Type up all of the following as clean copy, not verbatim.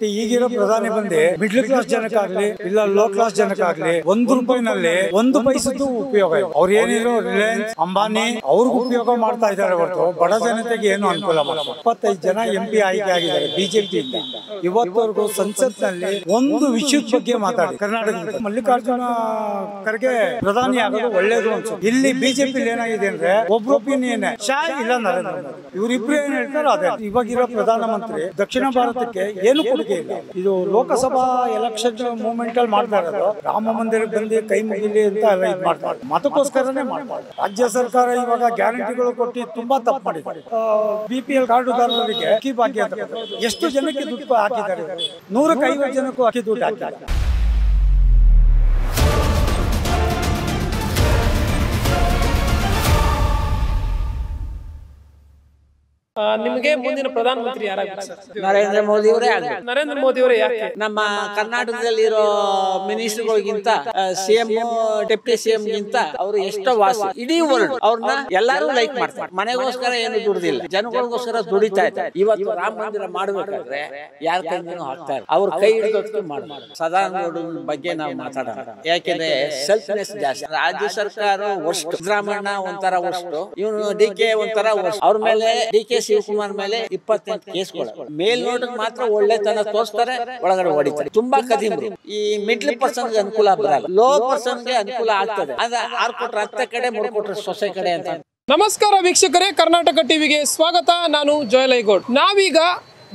ಈಗಿರೋ ಪ್ರಧಾನಿ ಬಂದು ಮಿಡ್ಲ್ ಕ್ಲಾಸ್ ಜನಕ್ಕಾಗ್ಲಿ ಇಲ್ಲ ಲೋ ಕ್ಲಾಸ್ ಜನಕ್ಕಾಗ್ಲಿ ₹1 1 ಪೈಸದ್ದು ಉಪಯೋಗ ಇಲ್ಲ. ಅವ್ರು ಏನಿರೋ ರಿಲಯನ್ಸ್ ಅಂಬಾನಿ ಅವ್ರಿಗೆ ಉಪಯೋಗ ಮಾಡ್ತಾ ಇದ್ದಾರೆ ಹೊರತು ಬಡ ಜನತೆಗೆ ಏನು ಅನುಕೂಲ ಮಾಡಲ್ಲ. 25 ಜನ MP ಆಯ್ಕೆ ಆಗಿದ್ದಾರೆ ಬಿಜೆಪಿಯಿಂದ. ಇವತ್ತವರೆಗೂ ಸಂಸತ್ನಲ್ಲಿ ಒಂದು ವಿಷಯದ ಬಗ್ಗೆ ಮಾತಾಡಿ ಕರ್ನಾಟಕದ ಮಲ್ಲಿಕಾರ್ಜುನ ಖರ್ಗೆ ಪ್ರಧಾನಿ ಆಗೋದು ಒಳ್ಳೇದು ಅನ್ಸುತ್ತೆ. ಇಲ್ಲಿ ಬಿಜೆಪಿ ಏನಾಗಿದೆ ಅಂದ್ರೆ ಒಬ್ರು ಒಪಿನಿಯನ್ ಶಾ ಇಲ್ಲ ನರೇಂದ್ರ ಮೋದಿ ಇವರಿಬ್ರು ಏನ್ ಹೇಳ್ತಾರೋ ಅದೇ. ಇವಾಗಿರೋ ಪ್ರಧಾನಮಂತ್ರಿ ದಕ್ಷಿಣ ಭಾರತಕ್ಕೆ ಏನು ಕೊಡುಗೆ ಇಲ್ಲ. ಇದು ಲೋಕಸಭಾ ಎಲೆಕ್ಷನ್ ಮೂವ್ಮೆಂಟ್ ಅಲ್ಲಿ ಮಾಡ್ತಾ ಇರೋದು ರಾಮ ಮಂದಿರಕ್ಕೆ ಬಂದು ಕೈ ಮುಗಿಲಿ ಅಂತ ಎಲ್ಲ ಇದು ಮಾಡ್ತಾರೆ. ಮತಕ್ಕೋಸ್ಕರನೇ ಮಾಡ್ತಾರೆ. ರಾಜ್ಯ ಸರ್ಕಾರ ಇವಾಗ ಗ್ಯಾರಂಟಿಗಳು ಕೊಟ್ಟು ತುಂಬಾ ತಪ್ಪು ಮಾಡಿದ್ದಾರೆ. BPL ಕಾರ್ಡುದಾರರಿಗೆ ಅಕ್ಕಿ ಭಾಗ್ಯ ಅಂತ ಎಷ್ಟು ಜನಕ್ಕೆ ದುಡ್ಡು ಹಾಕಿದ್ದಾರೆ? 150 ಜನಕ್ಕೂ ಅಕ್ಕಿ ದುಡ್ಡು ಹಾಕಿದ್ದಾರೆ. ನಿಮಗೆ ಮುಂದಿನ ಪ್ರಧಾನಮಂತ್ರಿ ಯಾರಾಗಬೇಕು ಸರ್? ನರೇಂದ್ರ ಮೋದಿ ಅವರೇ ಆಗಬೇಕು. ನರೇಂದ್ರ ಮೋದಿ ಅವರೇ ಯಾಕೆ? ನಮ್ಮ ಕರ್ನಾಟಕದಲ್ಲಿರೋ ಮಿನಿಸ್ಟರ್ಗಳಿಗಿಂತ CM ಡೆಪ್ಟಿ CM ಗಿಂತ ಅವರು ಎಷ್ಟೋ ವಾಸಿ. ಇಡೀ ವರ್ಲ್ಡ್ ಅವ್ರನ್ನ ಎಲ್ಲಾರು ಲೈಕ್ ಮಾಡ್ತಾರೆ. ಮನೆಗೋಸ್ಕರ ಏನು ದುಡಿದಿಲ್ಲ, ಜನಗಳಿಗೋಸ್ಕರ ದುಡಿತಾ ಇದ್ದಾರೆ. ಇವತ್ತು ರಾಮ ಮಂದಿರ ಮಾಡ್ಬೇಕಾದ್ರೆ ಯಾರ ಕೈಗೂ ಹಾಕ್ತಾ ಇಲ್ಲ, ಅವ್ರ ಕೈ ಹಿಡಿದೋದಕ್ಕೆ ಮಾಡ್ತಾರೆ. ಸದಾನಂದ ಬಗ್ಗೆ ನಾವು ಮಾತಾಡೋಣ. ಯಾಕೆಂದ್ರೆ ಸೆಲ್ಫ್ನೆಸ್ ಜಾಸ್ತಿ. ರಾಜ್ಯ ಸರ್ಕಾರ ವರ್ಷ ಸಿದ್ದರಾಮಣ್ಣ ಒಂಥರ ವರ್ಷ, ಇವನು DK ಒಂಥರ ವರ್ಷ. ಅವ್ರ ಮೇಲೆ DK ಶಿವಕುಮಾರ್ ಮೇಲೆ 28 ಕೇಸ್ಗಳು. ಮೇಲ್ನೋಟಕ್ಕೆ ಮಾತ್ರ ಒಳ್ಳೆತನ ತೋರಿಸ್ತಾರೆ, ಒಳಗಡೆ ಹೊಡಿತಾರೆ. ತುಂಬಾ ಕದಿಮರು. ಈ ಮಿಡ್ಲ್ ಪರ್ಸನ್ ಗೆ ಅನುಕೂಲ ಬರಲ್ಲ, ಲೋ ಪರ್ಸನ್ ಗೆ ಅನುಕೂಲ ಆಗ್ತದೆ. ಅದ 6 ಕೊಟ್ರೆ 10 ಕಡೆ, 3 ಕೊಟ್ರೆ ಸೊಸೆ ಕಡೆ ಅಂತ. ನಮಸ್ಕಾರ ವೀಕ್ಷಕರೇ, ಕರ್ನಾಟಕ ಟಿವಿಗೆ ಸ್ವಾಗತ. ನಾನು ಜಯಲೈಗೌಡ್. ನಾವೀಗ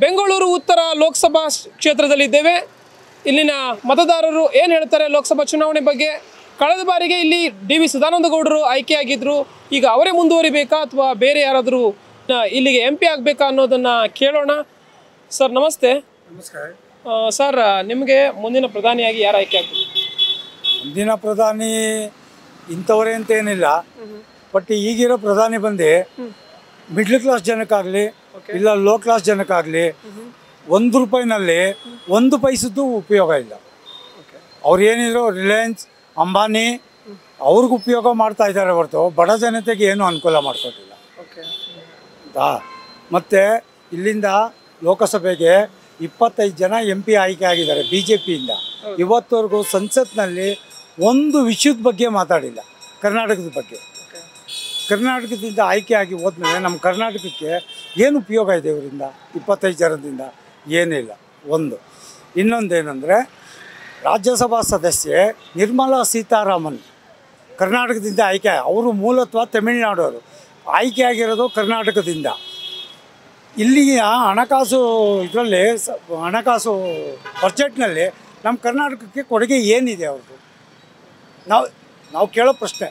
ಬೆಂಗಳೂರು ಉತ್ತರ ಲೋಕಸಭಾ ಕ್ಷೇತ್ರದಲ್ಲಿದ್ದೇವೆ. ಇಲ್ಲಿನ ಮತದಾರರು ಏನ್ ಹೇಳ್ತಾರೆ ಲೋಕಸಭಾ ಚುನಾವಣೆ ಬಗ್ಗೆ? ಕಳೆದ ಬಾರಿಗೆ ಇಲ್ಲಿ DV ಸದಾನಂದ ಗೌಡರು ಆಯ್ಕೆಯಾಗಿದ್ರು. ಈಗ ಅವರೇ ಮುಂದುವರಿಬೇಕಾ ಅಥವಾ ಬೇರೆ ಯಾರಾದರೂ ಇಲ್ಲಿಗೆ MP ಆಗಬೇಕಾ ಅನ್ನೋದನ್ನ ಕೇಳೋಣ. ಸರ್ ನಮಸ್ತೆ. ನಮಸ್ಕಾರ ಸರ್, ನಿಮಗೆ ಮುಂದಿನ ಪ್ರಧಾನಿಯಾಗಿ ಯಾರು ಆಯ್ಕೆ ಆಗ್ಬೇಕು? ಮುಂದಿನ ಪ್ರಧಾನಿ ಇಂಥವರೇ ಅಂತ ಏನಿಲ್ಲ. ಬಟ್ ಈಗಿರೋ ಪ್ರಧಾನಿ ಬಂದು ಮಿಡ್ಲ್ ಕ್ಲಾಸ್ ಜನಕ್ಕಾಗಲಿ ಇಲ್ಲ ಲೋ ಕ್ಲಾಸ್ ಜನಕ್ಕಾಗಲಿ ₹1 1 ಪೈಸದ್ದು ಉಪಯೋಗ ಇಲ್ಲ. ಅವ್ರು ಏನಿದ್ರು ರಿಲಯನ್ಸ್ ಅಂಬಾನಿ ಅವ್ರಿಗೆ ಉಪಯೋಗ ಮಾಡ್ತಾ ಇದ್ದಾರೆ ಹೊರತು ಬಡ ಜನತೆಗೆ ಏನು ಅನುಕೂಲ ಮಾಡ್ಕೊಟ್ಟಿಲ್ಲ. ಮತ್ತು ಇಲ್ಲಿಂದ ಲೋಕಸಭೆಗೆ 25 ಜನ MP ಆಯ್ಕೆ ಆಗಿದ್ದಾರೆ ಬಿಜೆಪಿಯಿಂದ. ಇವತ್ತವರೆಗೂ ಸಂಸತ್ನಲ್ಲಿ ಒಂದು ವಿಷಯದ ಬಗ್ಗೆ ಮಾತಾಡಿಲ್ಲ ಕರ್ನಾಟಕದ ಬಗ್ಗೆ. ಕರ್ನಾಟಕದಿಂದ ಆಯ್ಕೆ ಆಗಿ ಹೋದ್ಮೇಲೆ ನಮ್ಮ ಕರ್ನಾಟಕಕ್ಕೆ ಏನು ಉಪಯೋಗ ಇದೆ ಇವರಿಂದ? 25 ಜನದಿಂದ ಏನಿಲ್ಲ. ಇನ್ನೊಂದೇನೆಂದರೆ ರಾಜ್ಯಸಭಾ ಸದಸ್ಯೆ ನಿರ್ಮಲಾ ಸೀತಾರಾಮನ್ ಕರ್ನಾಟಕದಿಂದ ಆಯ್ಕೆ. ಅವರು ಮೂಲತಃ ತಮಿಳುನಾಡವರು, ಆಯ್ಕೆ ಆಗಿರೋದು ಕರ್ನಾಟಕದಿಂದ. ಇಲ್ಲಿಯ ಹಣಕಾಸು ಇದರಲ್ಲಿ ಹಣಕಾಸು ಬಜೆಟ್ನಲ್ಲಿ ನಮ್ಮ ಕರ್ನಾಟಕಕ್ಕೆ ಕೊಡುಗೆ ಏನಿದೆ ಅವ್ರದ್ದು? ನಾವು ಕೇಳೋ ಪ್ರಶ್ನೆ.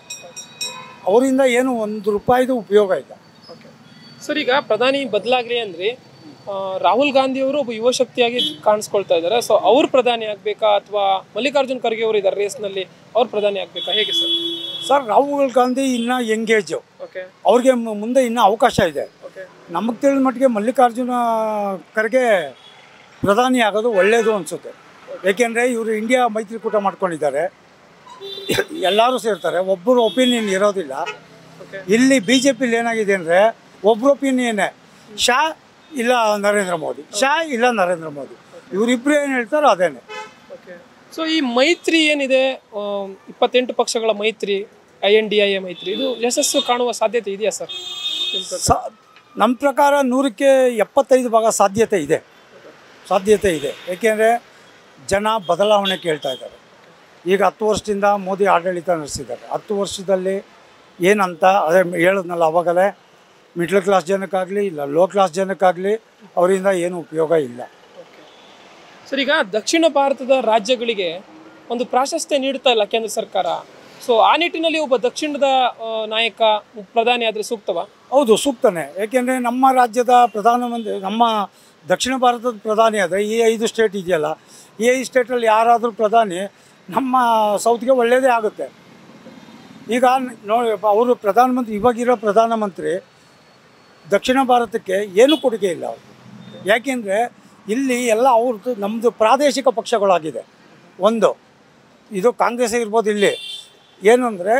ಅವರಿಂದ ಏನು ₹1 ಉಪಯೋಗ ಇಲ್ಲ. ಸರ್, ಈಗ ಪ್ರಧಾನಿ ಬದಲಾಗಲಿ ಅಂದರೆ ರಾಹುಲ್ ಗಾಂಧಿ ಅವರು ಒಬ್ಬ ಯುವ ಶಕ್ತಿಯಾಗಿ ಕಾಣಿಸ್ಕೊಳ್ತಾ ಇದ್ದಾರೆ. ಸೊ ಅವ್ರು ಪ್ರಧಾನಿ ಆಗಬೇಕಾ ಅಥವಾ ಮಲ್ಲಿಕಾರ್ಜುನ್ ಖರ್ಗೆ ಅವರು ಇದ್ದಾರೆ ರೇಸ್ನಲ್ಲಿ, ಅವ್ರು ಪ್ರಧಾನಿ ಆಗಬೇಕಾ, ಹೇಗೆ ಸರ್? ಸರ್, ರಾಹುಲ್ ಗಾಂಧಿ ಇನ್ನೂ ಎಂಗೇಜು, ಅವ್ರಿಗೆ ಮುಂದೆ ಇನ್ನೂ ಅವಕಾಶ ಇದೆ. ನಮಗೆ ತಿಳಿದ ಮಟ್ಟಿಗೆ ಮಲ್ಲಿಕಾರ್ಜುನ ಖರ್ಗೆ ಪ್ರಧಾನಿ ಆಗೋದು ಒಳ್ಳೆಯದು ಅನಿಸುತ್ತೆ. ಏಕೆಂದರೆ ಇವರು ಇಂಡಿಯಾ ಮೈತ್ರಿಕೂಟ ಮಾಡ್ಕೊಂಡಿದ್ದಾರೆ, ಎಲ್ಲರೂ ಸೇರ್ತಾರೆ, ಒಬ್ಬರು ಒಪಿನಿಯನ್ ಇರೋದಿಲ್ಲ. ಇಲ್ಲಿ BJPಲಿ ಏನಾಗಿದೆ ಅಂದರೆ ಒಬ್ಬರು ಒಪಿನಿಯನ್ನೇ ಶಾ ಇಲ್ಲ ನರೇಂದ್ರ ಮೋದಿ, ಶಾ ಇಲ್ಲ ನರೇಂದ್ರ ಮೋದಿ, ಇವರಿಬ್ಬರು ಏನು ಹೇಳ್ತಾರೋ ಅದೇನೆ. ಸೊ ಈ ಮೈತ್ರಿ ಏನಿದೆ, 28 ಪಕ್ಷಗಳ ಮೈತ್ರಿ, INDIA ಮೈತ್ರಿ, ಇದು ಯಶಸ್ಸು ಕಾಣುವ ಸಾಧ್ಯತೆ ಇದೆಯಾ ಸರ್? ನಮ್ಮ ಪ್ರಕಾರ 100ಕ್ಕೆ 75% ಸಾಧ್ಯತೆ ಇದೆ. ಏಕೆಂದರೆ ಜನ ಬದಲಾವಣೆ ಕೇಳ್ತಾ ಇದ್ದಾರೆ. ಈಗ 10 ವರ್ಷದಿಂದ ಮೋದಿ ಆಡಳಿತ ನಡೆಸಿದ್ದಾರೆ. 10 ವರ್ಷದಲ್ಲಿ ಏನಂತ ಅದೇ ಹೇಳಿದ್ನಲ್ಲ ಅವಾಗಲೇ, ಮಿಡ್ಲ್ ಕ್ಲಾಸ್ ಜನಕ್ಕಾಗಲಿ ಇಲ್ಲ ಲೋ ಕ್ಲಾಸ್ ಜನಕ್ಕಾಗಲಿ ಅವರಿಂದ ಏನು ಉಪಯೋಗ ಇಲ್ಲ. ಸರ್, ಈಗ ದಕ್ಷಿಣ ಭಾರತದ ರಾಜ್ಯಗಳಿಗೆ ಒಂದು ಪ್ರಾಶಸ್ತ್ಯ ನೀಡ್ತಾ ಇಲ್ಲ ಕೇಂದ್ರ ಸರ್ಕಾರ. ಸೊ ಆ ನಿಟ್ಟಿನಲ್ಲಿ ಒಬ್ಬ ದಕ್ಷಿಣದ ನಾಯಕ ಪ್ರಧಾನಿ ಆದರೆ ಸೂಕ್ತವಾ? ಹೌದು, ಸೂಕ್ತನೇ. ಏಕೆಂದರೆ ನಮ್ಮ ರಾಜ್ಯದ ಪ್ರಧಾನಮಂತ್ರಿ, ನಮ್ಮ ದಕ್ಷಿಣ ಭಾರತದ ಪ್ರಧಾನಿ ಆದರೆ ಈ 5 ಸ್ಟೇಟ್ ಇದೆಯಲ್ಲ, ಈ 5 ಸ್ಟೇಟಲ್ಲಿ ಯಾರಾದರೂ ಪ್ರಧಾನಿ ನಮ್ಮ ಸೌತ್ಗೆ ಒಳ್ಳೆಯದೇ ಆಗುತ್ತೆ. ಈಗ ನೋಡಿ, ಅವರು ಪ್ರಧಾನಮಂತ್ರಿ, ಇವಾಗಿರೋ ಪ್ರಧಾನಮಂತ್ರಿ ದಕ್ಷಿಣ ಭಾರತಕ್ಕೆ ಏನು ಕೊಡುಗೆ ಇಲ್ಲ ಅವರು. ಯಾಕೆಂದರೆ ಇಲ್ಲಿ ಎಲ್ಲ ಅವ್ರದ್ದು ನಮ್ಮದು ಪ್ರಾದೇಶಿಕ ಪಕ್ಷಗಳಾಗಿದೆ. ಇದು ಕಾಂಗ್ರೆಸ್ ಇರ್ಬೋದು. ಇಲ್ಲಿ ಏನು ಅಂದರೆ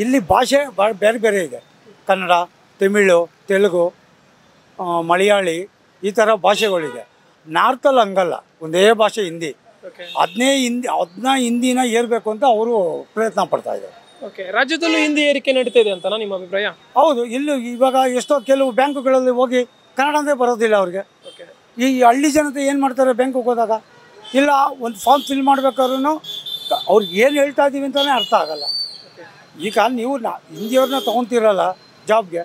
ಇಲ್ಲಿ ಭಾಷೆ ಬೇರೆ ಬೇರೆ ಇದೆ. ಕನ್ನಡ, ತಮಿಳು, ತೆಲುಗು, ಮಲಯಾಳಿ ಈ ಥರ ಭಾಷೆಗಳಿದೆ. ನಾರ್ತಲ್ಲಿ ಹಂಗಲ್ಲ, ಒಂದೇ ಭಾಷೆ ಹಿಂದಿ. ಅದನ್ನ ಹಿಂದಿನ ಏರ್ಬೇಕು ಅಂತ ಅವರು ಪ್ರಯತ್ನ ಪಡ್ತಾ ಇದ್ದಾರೆ. ಓಕೆ, ರಾಜ್ಯದಲ್ಲೂ ಹಿಂದಿ ಏರಿಕೆ ನಡೀತಾ ಇದೆ ಅಂತ ನಿಮ್ಮ ಅಭಿಪ್ರಾಯ? ಹೌದು. ಇಲ್ಲೂ ಇವಾಗ ಎಷ್ಟೋ ಕೆಲವು ಬ್ಯಾಂಕುಗಳಲ್ಲಿ ಹೋಗಿ ಕನ್ನಡನೇ ಬರೋದಿಲ್ಲ ಅವ್ರಿಗೆ. ಈ ಹಳ್ಳಿ ಜನತೆ ಏನು ಮಾಡ್ತಾರೆ, ಬ್ಯಾಂಕಿಗೆ ಹೋದಾಗ ಇಲ್ಲ ಒಂದು ಫಾರ್ಮ್ ಫಿಲ್ ಮಾಡ್ಬೇಕಾದ್ರೂ ಅವ್ರಿಗೆ ಏನು ಹೇಳ್ತಾ ಇದ್ದೀವಿ ಅಂತಲೇ ಅರ್ಥ ಆಗಲ್ಲ. ಈಗ ನೀವು ಹಿಂದಿಯವ್ರನ್ನ ತೊಗೊತೀರಲ್ಲ ಜಾಬ್ಗೆ,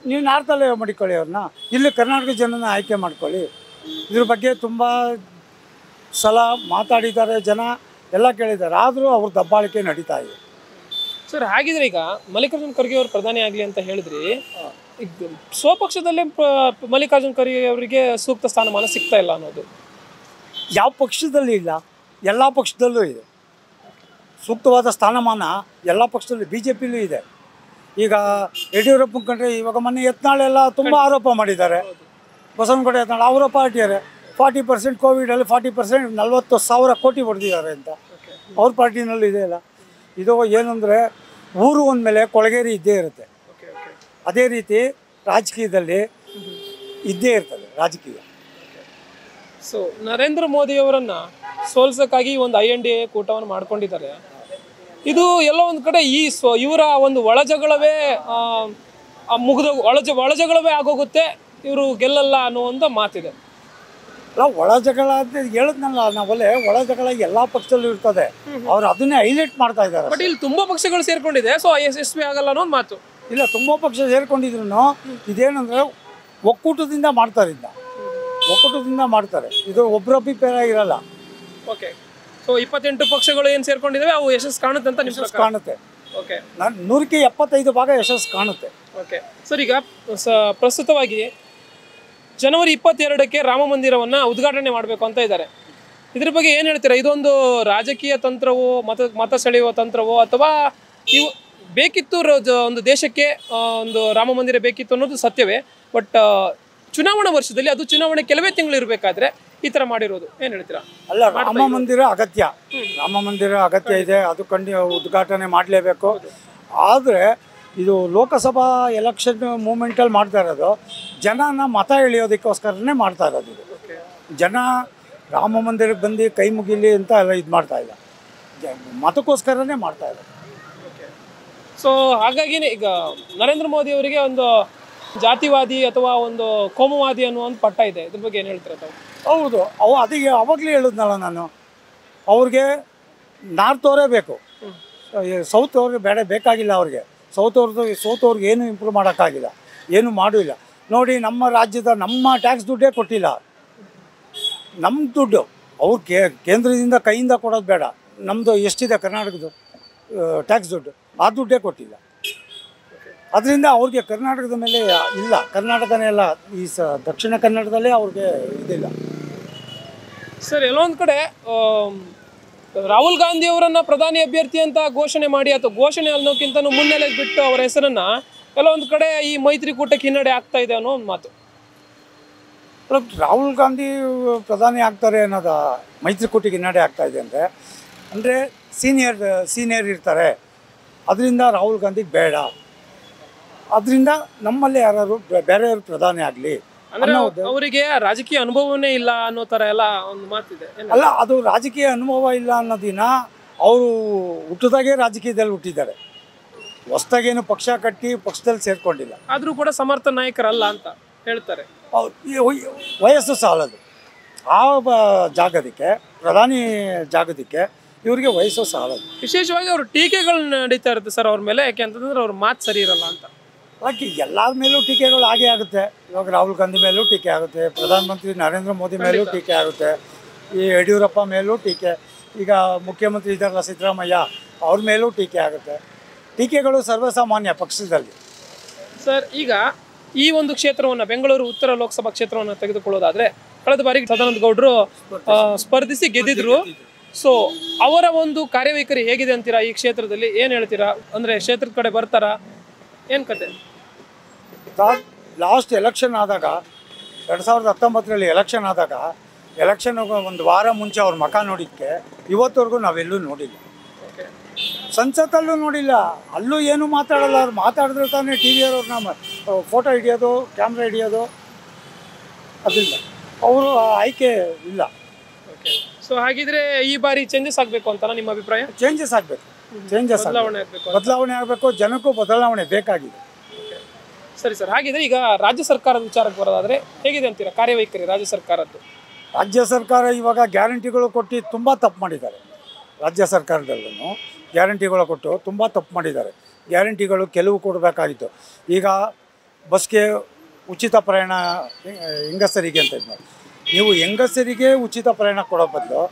ನೀವು ನಾರ್ತಲ್ಲೇ ಮಾಡಿಕೊಳ್ಳಿ ಅವ್ರನ್ನ, ಇಲ್ಲಿ ಕರ್ನಾಟಕ ಜನನ ಆಯ್ಕೆ ಮಾಡ್ಕೊಳ್ಳಿ. ಇದ್ರ ಬಗ್ಗೆ ತುಂಬ ಸಲ ಮಾತಾಡಿದ್ದಾರೆ, ಜನ ಎಲ್ಲ ಕೇಳಿದ್ದಾರೆ, ಆದರೂ ಅವ್ರ ದಬ್ಬಾಳಿಕೆ ನಡೀತಾ ಇದೆ. ಸರ್, ಹಾಗಿದ್ರೆ ಈಗ ಮಲ್ಲಿಕಾರ್ಜುನ್ ಖರ್ಗೆ ಅವರು ಪ್ರಧಾನಿ ಆಗಲಿ ಅಂತ ಹೇಳಿದ್ರಿ, ಈಗ ಸ್ವಪಕ್ಷದಲ್ಲೇ ಮಲ್ಲಿಕಾರ್ಜುನ್ ಖರ್ಗೆ ಅವರಿಗೆ ಸೂಕ್ತ ಸ್ಥಾನಮಾನ ಸಿಗ್ತಾ ಇಲ್ಲ ಅನ್ನೋದು ಯಾವ ಪಕ್ಷದಲ್ಲಿ ಇಲ್ಲ, ಎಲ್ಲ ಪಕ್ಷದಲ್ಲೂ ಇದೆ. ಸೂಕ್ತವಾದ ಸ್ಥಾನಮಾನ ಎಲ್ಲ ಪಕ್ಷದಲ್ಲೂ, BJPಲೂ ಇದೆ. ಈಗ ಯಡಿಯೂರಪ್ಪ ಕಂಡ್ರೆ ಇವಾಗ ಮೊನ್ನೆ ಯತ್ನಾಳೆಲ್ಲ ತುಂಬ ಆರೋಪ ಮಾಡಿದ್ದಾರೆ. ಬಸವನಗೌಡ ಯತ್ನಾಳ್ ಅವರ ಪಾರ್ಟಿಯವರೇ 40% ಕೋವಿಡಲ್ಲಿ 40% 40,000 ಕೋಟಿ ಹೊಡೆದಿದ್ದಾರೆ ಅಂತ ಅವ್ರ ಪಾರ್ಟಿನಲ್ಲೂ ಇದೆ ಅಲ್ಲ. ಇದು ಏನಂದರೆ ಊರು ಒಂದ್ಮೇಲೆ ಕೊಳಗೇರಿ ಇದ್ದೇ ಇರುತ್ತೆ. ಅದೇ ರೀತಿ ರಾಜಕೀಯದಲ್ಲಿ ಇದ್ದೇ ಇರ್ತದೆ ರಾಜಕೀಯ. ಸೊ ನರೇಂದ್ರ ಮೋದಿ ಅವರನ್ನ ಸೋಲ್ಸಕ್ಕಾಗಿ ಒಂದು INDA ಕೂಟವನ್ನು ಮಾಡ್ಕೊಂಡಿದ್ದಾರೆ. ಇದು ಎಲ್ಲೋ ಒಂದು ಕಡೆ ಇವರ ಒಂದು ಒಳಜಗಳವೇ ಮುಗಿದ ಒಳಜಗಳವೇ ಆಗೋಗುತ್ತೆ, ಇವರು ಗೆಲ್ಲಲ್ಲ ಅನ್ನೋ ಒಂದು ಮಾತಿದೆ. ಅಲ್ಲ, ಒಳ ಜಗಳ ಅಂತ ಹೇಳಿದ್ನಲ್ಲ ನಾವಲ್ಲೇ, ಒಳ ಜಗಳ ಎಲ್ಲ ಪಕ್ಷದಲ್ಲೂ ಇರ್ತದೆ. ಅವ್ರು ಅದನ್ನೇ ಹೈಲೈಟ್ ಮಾಡ್ತಾ ಇದ್ದಾರೆ. ಬಟ್ ಇಲ್ಲಿ ತುಂಬಾ ಪಕ್ಷಗಳು ಸೇರ್ಕೊಂಡಿದೆ, ಸೊ ಯಶಸ್ವಿ ಆಗಲ್ಲ ಅನ್ನೋ ಒಂದು ಮಾತು. ಇಲ್ಲ, ತುಂಬ ಪಕ್ಷ ಸೇರ್ಕೊಂಡಿದ್ರು ಇದೇನಂದ್ರೆ ಒಕ್ಕೂಟದಿಂದ ಮಾಡ್ತಾರೆ. ಇದು ಒಬ್ಬರ ಅಭಿಪ್ರಾಯ ಇರಲ್ಲ. ಓಕೆ, ಸೊ 28 ಪಕ್ಷಗಳು ಏನು ಸೇರ್ಕೊಂಡಿದ್ದಾವೆ ಅವು ಯಶಸ್ಸು ಕಾಣುತ್ತೆ ಅಂತ ನಿಮ್ಮ ಪ್ರಕಾರ? ಕಾಣುತ್ತೆ. ಓಕೆ, 100ಕ್ಕೆ 75 ಭಾಗ ಯಶಸ್ಸು ಕಾಣುತ್ತೆ. ಓಕೆ ಸರ್, ಈಗ ಪ್ರಸ್ತುತವಾಗಿ ಜನವರಿ 22ಕ್ಕೆ ರಾಮ ಮಂದಿರವನ್ನು ಉದ್ಘಾಟನೆ ಮಾಡಬೇಕು ಅಂತ ಇದ್ದಾರೆ. ಇದ್ರ ಬಗ್ಗೆ ಏನು ಹೇಳ್ತೀರಾ? ಇದೊಂದು ರಾಜಕೀಯ ತಂತ್ರವೋ, ಮತ ಸೆಳೆಯುವ ತಂತ್ರವೋ, ಅಥವಾ ಇವು ಬೇಕಿತ್ತು ಒಂದು ದೇಶಕ್ಕೆ ಒಂದು ರಾಮ ಮಂದಿರ ಬೇಕಿತ್ತು ಅನ್ನೋದು ಸತ್ಯವೇ? ಬಟ್ ಚುನಾವಣಾ ವರ್ಷದಲ್ಲಿ, ಅದು ಚುನಾವಣೆ ಕೆಲವೇ ತಿಂಗಳು ಇರಬೇಕಾದ್ರೆ ಈ ಥರ ಮಾಡಿರೋದು, ಏನು ಹೇಳ್ತೀರಾ? ಅಲ್ಲ, ರಾಮ ಮಂದಿರ ಅಗತ್ಯ ಇದೆ, ಅದು ಉದ್ಘಾಟನೆ ಮಾಡಲೇಬೇಕು. ಆದರೆ ಇದು ಲೋಕಸಭಾ ಎಲೆಕ್ಷನ್ ಮೂಮೆಂಟಲ್ಲಿ ಮಾಡ್ತಾ ಇರೋದು ಜನನ ಮತ ಎಳೆಯೋದಕ್ಕೋಸ್ಕರನೇ ಮಾಡ್ತಾ ಇರೋದು. ಇದು ಜನ ರಾಮ ಮಂದಿರಕ್ಕೆ ಬಂದು ಕೈ ಮುಗಿಲಿ ಅಂತ ಎಲ್ಲ ಇದು ಮಾಡ್ತಾ ಇಲ್ಲ, ಮತಕ್ಕೋಸ್ಕರನೇ ಮಾಡ್ತಾ ಇರೋದು. ಸೊ ಹಾಗಾಗಿನೇ ಈಗ ನರೇಂದ್ರ ಮೋದಿ ಅವರಿಗೆ ಒಂದು ಜಾತಿವಾದಿ ಅಥವಾ ಒಂದು ಕೋಮುವಾದಿ ಅನ್ನೋ ಒಂದು ಪಟ್ಟ ಇದೆ. ಇದ್ರ ಬಗ್ಗೆ ಏನು ಹೇಳ್ತೀರಾ ತಾವು? ಹೌದು, ಅದಕ್ಕೆ ಅವಾಗಲೇ ಹೇಳಿದ್ನಲ್ಲ ನಾನು, ಅವ್ರಿಗೆ ನಾರ್ತ್ ಅವರೇ ಬೇಕು, ಸೌತ್ ಅವ್ರಿಗೆ ಬೇಕಾಗಿಲ್ಲ. ಅವ್ರಿಗೆ ಸೌತ್ ಅವ್ರಿಗೆ ಏನು ಇಂಪ್ರೂವ್ ಮಾಡೋಕ್ಕಾಗಿಲ್ಲ, ಏನು ಮಾಡಿಲ್ಲ. ನೋಡಿ, ನಮ್ಮ ರಾಜ್ಯದ ನಮ್ಮ ಟ್ಯಾಕ್ಸ್ ದುಡ್ಡೇ ಕೊಟ್ಟಿಲ್ಲ. ನಮ್ಮ ದುಡ್ಡು ಅವ್ರು ಕೇಂದ್ರದಿಂದ ಕೈಯಿಂದ ಕೊಡೋದು ಬೇಡ, ನಮ್ಮದು ಎಷ್ಟಿದೆ ಕರ್ನಾಟಕದ್ದು ಟ್ಯಾಕ್ಸ್ ದುಡ್ಡು, ಆ ದುಡ್ಡೇ ಕೊಟ್ಟಿಲ್ಲ. ಅದರಿಂದ ಅವ್ರಿಗೆ ಕರ್ನಾಟಕದ ಮೇಲೆ ಇಲ್ಲ, ಕರ್ನಾಟಕನೇ ಎಲ್ಲ ಈ ದಕ್ಷಿಣ ಕನ್ನಡದಲ್ಲೇ ಅವ್ರಿಗೆ ಇದಿಲ್ಲ. ಸರ್, ಎಲ್ಲೊಂದು ಕಡೆ ರಾಹುಲ್ ಗಾಂಧಿ ಅವರನ್ನ ಪ್ರಧಾನಿ ಅಭ್ಯರ್ಥಿ ಅಂತ ಘೋಷಣೆ ಮಾಡಿ, ಅಥವಾ ಘೋಷಣೆ ಅನ್ನೋಕ್ಕಿಂತ ಮುನ್ನೆಲೆಗೆ ಬಿಟ್ಟು ಅವರ ಹೆಸರನ್ನ ಕೆಲವೊಂದು ಕಡೆ ಈ ಮೈತ್ರಿಕೂಟಕ್ಕೆ ಹಿನ್ನಡೆ ಆಗ್ತಾ ಇದೆ ಅನ್ನೋ ಒಂದು ಮಾತು. ರಾಹುಲ್ ಗಾಂಧಿ ಪ್ರಧಾನಿ ಆಗ್ತಾರೆ ಅನ್ನೋದು ಮೈತ್ರಿಕೂಟಕ್ಕೆ ಹಿನ್ನಡೆ ಆಗ್ತಾ ಇದೆ ಅಂದರೆ ಸೀನಿಯರ್ ಇರ್ತಾರೆ, ಅದರಿಂದ ರಾಹುಲ್ ಗಾಂಧಿಗೆ ಬೇಡ, ಅದರಿಂದ ನಮ್ಮಲ್ಲಿ ಯಾರು ಬೇರೆಯವರು ಪ್ರಧಾನಿ ಆಗಲಿ ಅಂದ್ರೆ ಅವರಿಗೆ ರಾಜಕೀಯ ಅನುಭವನೇ ಇಲ್ಲ ಅನ್ನೋ ಥರ ಎಲ್ಲ ಒಂದು ಮಾತಿದೆ. ಅಲ್ಲ, ಅದು ರಾಜಕೀಯ ಅನುಭವ ಇಲ್ಲ ಅನ್ನೋದಿನ ಅವರು ಹುಟ್ಟಿದಾಗೆ ರಾಜಕೀಯದಲ್ಲಿ ಹುಟ್ಟಿದ್ದಾರೆ, ಹೊಸದಾಗೇನು ಪಕ್ಷ ಕಟ್ಟಿ ಪಕ್ಷದಲ್ಲಿ ಸೇರ್ಕೊಂಡಿಲ್ಲ. ಆದರೂ ಕೂಡ ಸಮರ್ಥ ನಾಯಕರಲ್ಲ ಅಂತ ಹೇಳ್ತಾರೆ. ವಯಸ್ಸು ಸಾಲದು ಆ ಜಾಗದಕ್ಕೆ, ಪ್ರಧಾನಿ ಜಾಗದಕ್ಕೆ ಇವರಿಗೆ ವಯಸ್ಸು ಸಾಲದು. ವಿಶೇಷವಾಗಿ ಅವರು ಟೀಕೆಗಳು ನಡೀತಾ ಇರುತ್ತೆ ಸರ್ ಅವ್ರ ಮೇಲೆ, ಯಾಕೆ ಅಂತಂದ್ರೆ ಅವ್ರ ಮಾತು ಸರಿ ಇರಲ್ಲ ಅಂತ. ಅದಕ್ಕೆ ಎಲ್ಲರ ಮೇಲೂ ಟೀಕೆಗಳು ಆಗೇ ಆಗುತ್ತೆ. ಇವಾಗ ರಾಹುಲ್ ಗಾಂಧಿ ಮೇಲೂ ಟೀಕೆ ಆಗುತ್ತೆ, ಪ್ರಧಾನಮಂತ್ರಿ ನರೇಂದ್ರ ಮೋದಿ ಮೇಲೂ ಟೀಕೆ ಆಗುತ್ತೆ, ಈ ಯಡಿಯೂರಪ್ಪ ಮೇಲೂ ಟೀಕೆ, ಈಗ ಮುಖ್ಯಮಂತ್ರಿ ಇದ್ದಾರಲ್ಲ ಸಿದ್ದರಾಮಯ್ಯ, ಅವ್ರ ಮೇಲೂ ಟೀಕೆ ಆಗುತ್ತೆ. ಟೀಕೆಗಳು ಸರ್ವಸಾಮಾನ್ಯ ಪಕ್ಷದಲ್ಲಿ. ಸರ್, ಈಗ ಈ ಒಂದು ಕ್ಷೇತ್ರವನ್ನು, ಬೆಂಗಳೂರು ಉತ್ತರ ಲೋಕಸಭಾ ಕ್ಷೇತ್ರವನ್ನು ತೆಗೆದುಕೊಳ್ಳೋದಾದರೆ, ಕಳೆದ ಬಾರಿಗೆ ಸದಾನಂದ ಗೌಡರು ಸ್ಪರ್ಧಿಸಿ ಗೆದ್ದಿದ್ರು. ಸೊ ಅವರ ಒಂದು ಕಾರ್ಯವೈಖರಿ ಹೇಗಿದೆ ಅಂತೀರಾ ಈ ಕ್ಷೇತ್ರದಲ್ಲಿ? ಏನು ಹೇಳ್ತೀರಾ? ಅಂದರೆ ಕ್ಷೇತ್ರದ ಕಡೆ ಬರ್ತಾರಾ, ಏನು ಕತೆ? ಲಾಸ್ಟ್ ಎಲೆಕ್ಷನ್ ಆದಾಗ 2019ರಲ್ಲಿ ಎಲೆಕ್ಷನ್ ಆದಾಗ, ಎಲೆಕ್ಷನ್ ಒಂದು ವಾರ ಮುಂಚೆ ಅವ್ರ ಮಖ ನೋಡಿದ್ದಕ್ಕೆ ಇವತ್ತವರೆಗೂ ನಾವೆಲ್ಲೂ ನೋಡಿಲ್ಲ. ಸಂಸತ್ತಲ್ಲೂ ನೋಡಿಲ್ಲ, ಅಲ್ಲೂ ಏನೂ ಮಾತಾಡಲ್ಲ. ಅವ್ರು ಮಾತಾಡಿದ್ರೆ ತಾನೇ ಟಿ ವಿಯವ್ರನ್ನ ಫೋಟೋ ಹಿಡಿಯೋದು, ಕ್ಯಾಮ್ರಾ ಹಿಡಿಯೋದು, ಅದರಿಂದ ಅವರು ಆಯ್ಕೆ ಇಲ್ಲ. ಸೊ ಹಾಗಿದ್ರೆ ಈ ಬಾರಿ ಚೇಂಜಸ್ ಆಗಬೇಕು ಅಂತ ನಿಮ್ಮ ಅಭಿಪ್ರಾಯ? ಚೇಂಜಸ್ ಆಗಬೇಕು, ಬದಲಾವಣೆ ಆಗಬೇಕು, ಜನಕ್ಕೂ ಬದಲಾವಣೆ ಬೇಕಾಗಿದೆ. ಸರಿ ಸರ್, ಹಾಗಿದ್ರೆ ಈಗ ರಾಜ್ಯ ಸರ್ಕಾರದ ವಿಚಾರಕ್ಕೆ ಬರೋದಾದ್ರೆ ಹೇಗಿದೆ ಅಂತೀರಾ ಕಾರ್ಯವೈಖರಿ ರಾಜ್ಯ ಸರ್ಕಾರದ್ದು? ರಾಜ್ಯ ಸರ್ಕಾರ ಇವಾಗ ಗ್ಯಾರಂಟಿಗಳು ಕೊಟ್ಟು ತುಂಬ ತಪ್ಪು ಮಾಡಿದ್ದಾರೆ. ರಾಜ್ಯ ಸರ್ಕಾರದಲ್ಲೂ ಗ್ಯಾರಂಟಿಗಳು ಕೊಟ್ಟು ತುಂಬ ತಪ್ಪು ಮಾಡಿದ್ದಾರೆ. ಗ್ಯಾರಂಟಿಗಳು ಕೆಲವು ಕೊಡಬೇಕಾಗಿತ್ತು. ಈಗ ಬಸ್ಗೆ ಉಚಿತ ಪ್ರಯಾಣ ಹೆಂಗಸರಿಗೆ ಅಂತ ಇದು ಮಾಡಿ, ನೀವು ಹೆಂಗಸರಿಗೆ ಉಚಿತ ಪ್ರಯಾಣ ಕೊಡೋ ಬದಲು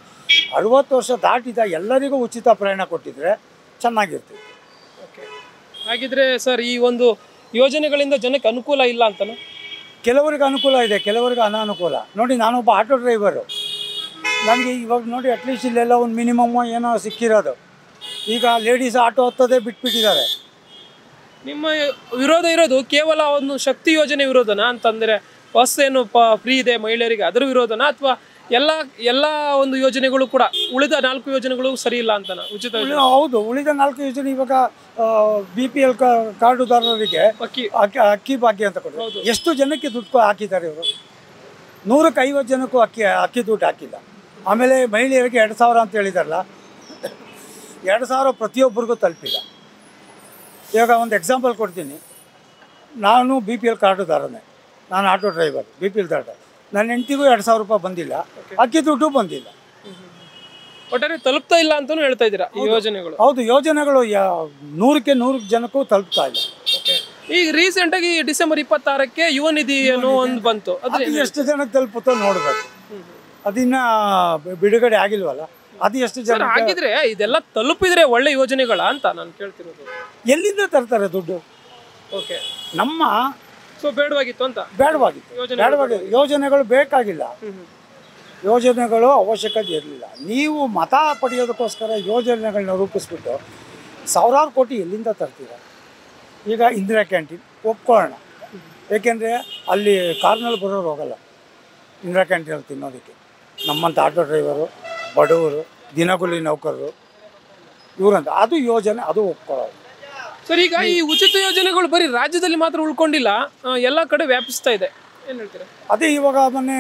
60 ವರ್ಷ ದಾಟಿದ ಎಲ್ಲರಿಗೂ ಉಚಿತ ಪ್ರಯಾಣ ಕೊಟ್ಟಿದ್ರೆ ಚೆನ್ನಾಗಿರ್ತೀವಿ. ಓಕೆ, ಹಾಗಿದ್ರೆ ಸರ್ ಈ ಒಂದು ಯೋಜನೆಗಳಿಂದ ಜನಕ್ಕೆ ಅನುಕೂಲ ಇಲ್ಲ ಅಂತಲೂ? ಕೆಲವರಿಗೆ ಅನುಕೂಲ ಇದೆ, ಕೆಲವರಿಗೆ ಅನಾನುಕೂಲ. ನೋಡಿ, ನಾನೊಬ್ಬ ಆಟೋ ಡ್ರೈವರು, ನನಗೆ ಇವಾಗ ನೋಡಿ ಅಟ್ಲೀಸ್ಟ್ ಇಲ್ಲೆಲ್ಲ ಒಂದು ಮಿನಿಮಮ್ ಏನೋ ಸಿಕ್ಕಿರೋದು. ಈಗ ಲೇಡೀಸ್ ಆಟೋ ಹತ್ತೋದೇ ಬಿಟ್ಬಿಟ್ಟಿದ್ದಾರೆ. ನಿಮ್ಮ ವಿರೋಧ ಇರೋದು ಕೇವಲ ಒಂದು ಶಕ್ತಿ ಯೋಜನೆ ವಿರೋಧನಾ ಅಂತಂದರೆ ಬಸ್ ಏನು ಫ್ರೀ ಇದೆ ಮಹಿಳೆಯರಿಗೆ ಅದರ ವಿರೋಧನಾ, ಅಥವಾ ಎಲ್ಲ ಒಂದು ಯೋಜನೆಗಳು ಕೂಡ ಉಳಿದ 4 ಯೋಜನೆಗಳು ಸರಿ ಇಲ್ಲ ಅಂತನಾ? ಉಚಿತ ಹೌದು, ಉಳಿದ 4 ಯೋಜನೆ ಇವಾಗ BPL ಕಾರ್ಡುದಾರರಿಗೆ ಅಕ್ಕಿ ಭಾಗ್ಯ ಅಂತ ಕೊಟ್ಟರು. ಎಷ್ಟು ಜನಕ್ಕೆ ದುಡ್ಡು ಹಾಕಿದ್ದಾರೆ ಇವರು? 150 ಜನಕ್ಕೂ ಅಕ್ಕಿ ದುಡ್ಡು ಹಾಕಿಲ್ಲ. ಆಮೇಲೆ ಮಹಿಳೆಯರಿಗೆ 2000 ಅಂತ ಹೇಳಿದಾರಲ್ಲ, 2000 ಪ್ರತಿಯೊಬ್ಬರಿಗೂ ತಲುಪಿಲ್ಲ. ಇವಾಗ ಒಂದು ಎಕ್ಸಾಂಪಲ್ ಕೊಡ್ತೀನಿ. ನಾನು BPL ಕಾರ್ಡುದಾರನೇ, ನಾನು ಆಟೋ ಡ್ರೈವರ್, BPL ದಾಟ. ನನ್ನ ಹೆಂಡತಿಗೂ 2000 ರೂಪಾಯಿ ಬಂದಿಲ್ಲ, ಅಕ್ಕಿ ದುಡ್ಡು ಬಂದಿಲ್ಲ. ಒಟ್ಟಾರೆ ತಲುಪ್ತಾ ಇಲ್ಲ ಅಂತಲೂ ಹೇಳ್ತಾ ಇದ್ದೀರಾ ಈ ಯೋಜನೆಗಳು? ಹೌದು, ಯೋಜನೆಗಳು 100ಕ್ಕೆ 100 ಜನಕ್ಕೂ ತಲುಪ್ತಾ ಇಲ್ಲ. ಈಗ ರೀಸೆಂಟಾಗಿ ಡಿಸೆಂಬರ್ 26ಕ್ಕೆ ಯುವ ನಿಧಿ ಅನ್ನೋ ಒಂದು ಬಂತು, ಅದು ಎಷ್ಟು ಜನಕ್ಕೆ ತಲುಪುತ್ತೋ ನೋಡ್ಬೇಕು. ಅದಿನ್ನ ಬಿಡುಗಡೆ ಆಗಿಲ್ವಲ್ಲ, ಅದು ಎಷ್ಟು ಜನ ಹಾಗಿದ್ರೆ ಇದೆಲ್ಲ ತಲುಪಿದ್ರೆ ಒಳ್ಳೆ ಯೋಜನೆಗಳ ಅಂತ ನಾನು ಕೇಳ್ತಿರೋದು. ಎಲ್ಲಿಂದ ತರ್ತಾರೆ ದುಡ್ಡು? ಓಕೆ, ನಮ್ಮ ಸೊ ಬೇಡವಾಗಿತ್ತು ಅಂತ? ಬೇಡವಾಗಿತ್ತು. ಯೋಜನೆಗಳು ಬೇಕಾಗಿಲ್ಲ, ಯೋಜನೆಗಳು ಅವಶ್ಯಕತೆ ಇರಲಿಲ್ಲ. ನೀವು ಮತ ಪಡೆಯೋದಕ್ಕೋಸ್ಕರ ಯೋಜನೆಗಳನ್ನ ರೂಪಿಸ್ಬಿಟ್ಟು ಸಾವಿರಾರು ಕೋಟಿ ಎಲ್ಲಿಂದ ತರ್ತೀರ? ಈಗ ಇಂದಿರಾ ಕ್ಯಾಂಟೀನ್ ಒಪ್ಕೊಳ್ಳೋಣ, ಏಕೆಂದರೆ ಅಲ್ಲಿ ಕಾರ್ನಲ್ಲಿ ಬರೋರು ಹೋಗಲ್ಲ ಇಂದಿರಾ ಕ್ಯಾಂಟೀನಲ್ಲಿ ತಿನ್ನೋದಕ್ಕೆ. ನಮ್ಮಂಥ ಆಟೋ ಡ್ರೈವರು, ಬಡವರು, ದಿನಗೂಲಿ ನೌಕರರು ಇವರಂತ ಅದು ಯೋಜನೆ, ಅದು ಒಪ್ಕೊಳ್ಳೋದು. ಸರ್, ಈಗ ಈ ಉಚಿತ ಯೋಜನೆಗಳು ಬರೀ ರಾಜ್ಯದಲ್ಲಿ ಮಾತ್ರ ಉಳ್ಕೊಂಡಿಲ್ಲ, ಎಲ್ಲ ಕಡೆ ವ್ಯಾಪಿಸ್ತಾ ಇದೆ, ಏನು ಹೇಳ್ತೀರಾ? ಅದೇ ಇವಾಗ ಮೊನ್ನೆ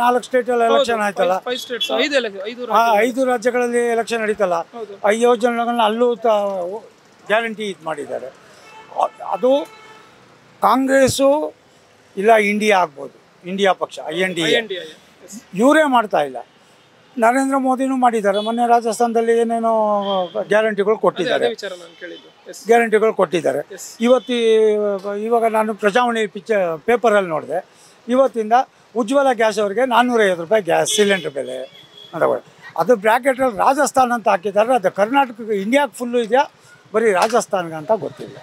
4 ಸ್ಟೇಟಲ್ಲಿ ಎಲೆಕ್ಷನ್ ಆಯ್ತಲ್ಲ, 5 ರಾಜ್ಯಗಳಲ್ಲಿ ಎಲೆಕ್ಷನ್ ನಡೀತಲ್ಲ, ಆ ಯೋಜನೆಗಳನ್ನ ಅಲ್ಲೂ ಗ್ಯಾರಂಟಿ ಇದು ಮಾಡಿದ್ದಾರೆ. ಅದು ಕಾಂಗ್ರೆಸ್ಸು ಇಲ್ಲ ಇಂಡಿಯಾ ಆಗ್ಬೋದು, ಇಂಡಿಯಾ ಪಕ್ಷ INDA ಇವರೇ ಮಾಡ್ತಾ ಇಲ್ಲ. ನರೇಂದ್ರ ಮೋದಿನೂ ಮಾಡಿದ್ದಾರೆ. ಮೊನ್ನೆ ರಾಜಸ್ಥಾನದಲ್ಲಿ ಏನೇನೋ ಗ್ಯಾರಂಟಿಗಳು ಕೊಟ್ಟಿದ್ದಾರೆ. ಇವಾಗ ನಾನು ಪ್ರಜಾವಾಣಿ ಪೇಪರಲ್ಲಿ ನೋಡಿದೆ, ಇವತ್ತಿಂದ ಉಜ್ವಲ ಗ್ಯಾಸ್ ಅವರಿಗೆ 450 ರೂಪಾಯಿ ಗ್ಯಾಸ್ ಸಿಲಿಂಡರ್ ಬೆಲೆ ಅಂತ. ಅದು ಬ್ರ್ಯಾಕೆಟಲ್ಲಿ ರಾಜಸ್ಥಾನ ಅಂತ ಹಾಕಿದ್ದಾರೆ. ಅದು ಕರ್ನಾಟಕಕ್ಕೆ, ಇಂಡಿಯಾಕ್ಕೆ ಫುಲ್ಲು ಇದೆಯಾ ಬರೀ ರಾಜಸ್ಥಾನ್ಗೆ ಅಂತ ಗೊತ್ತಿಲ್ಲ.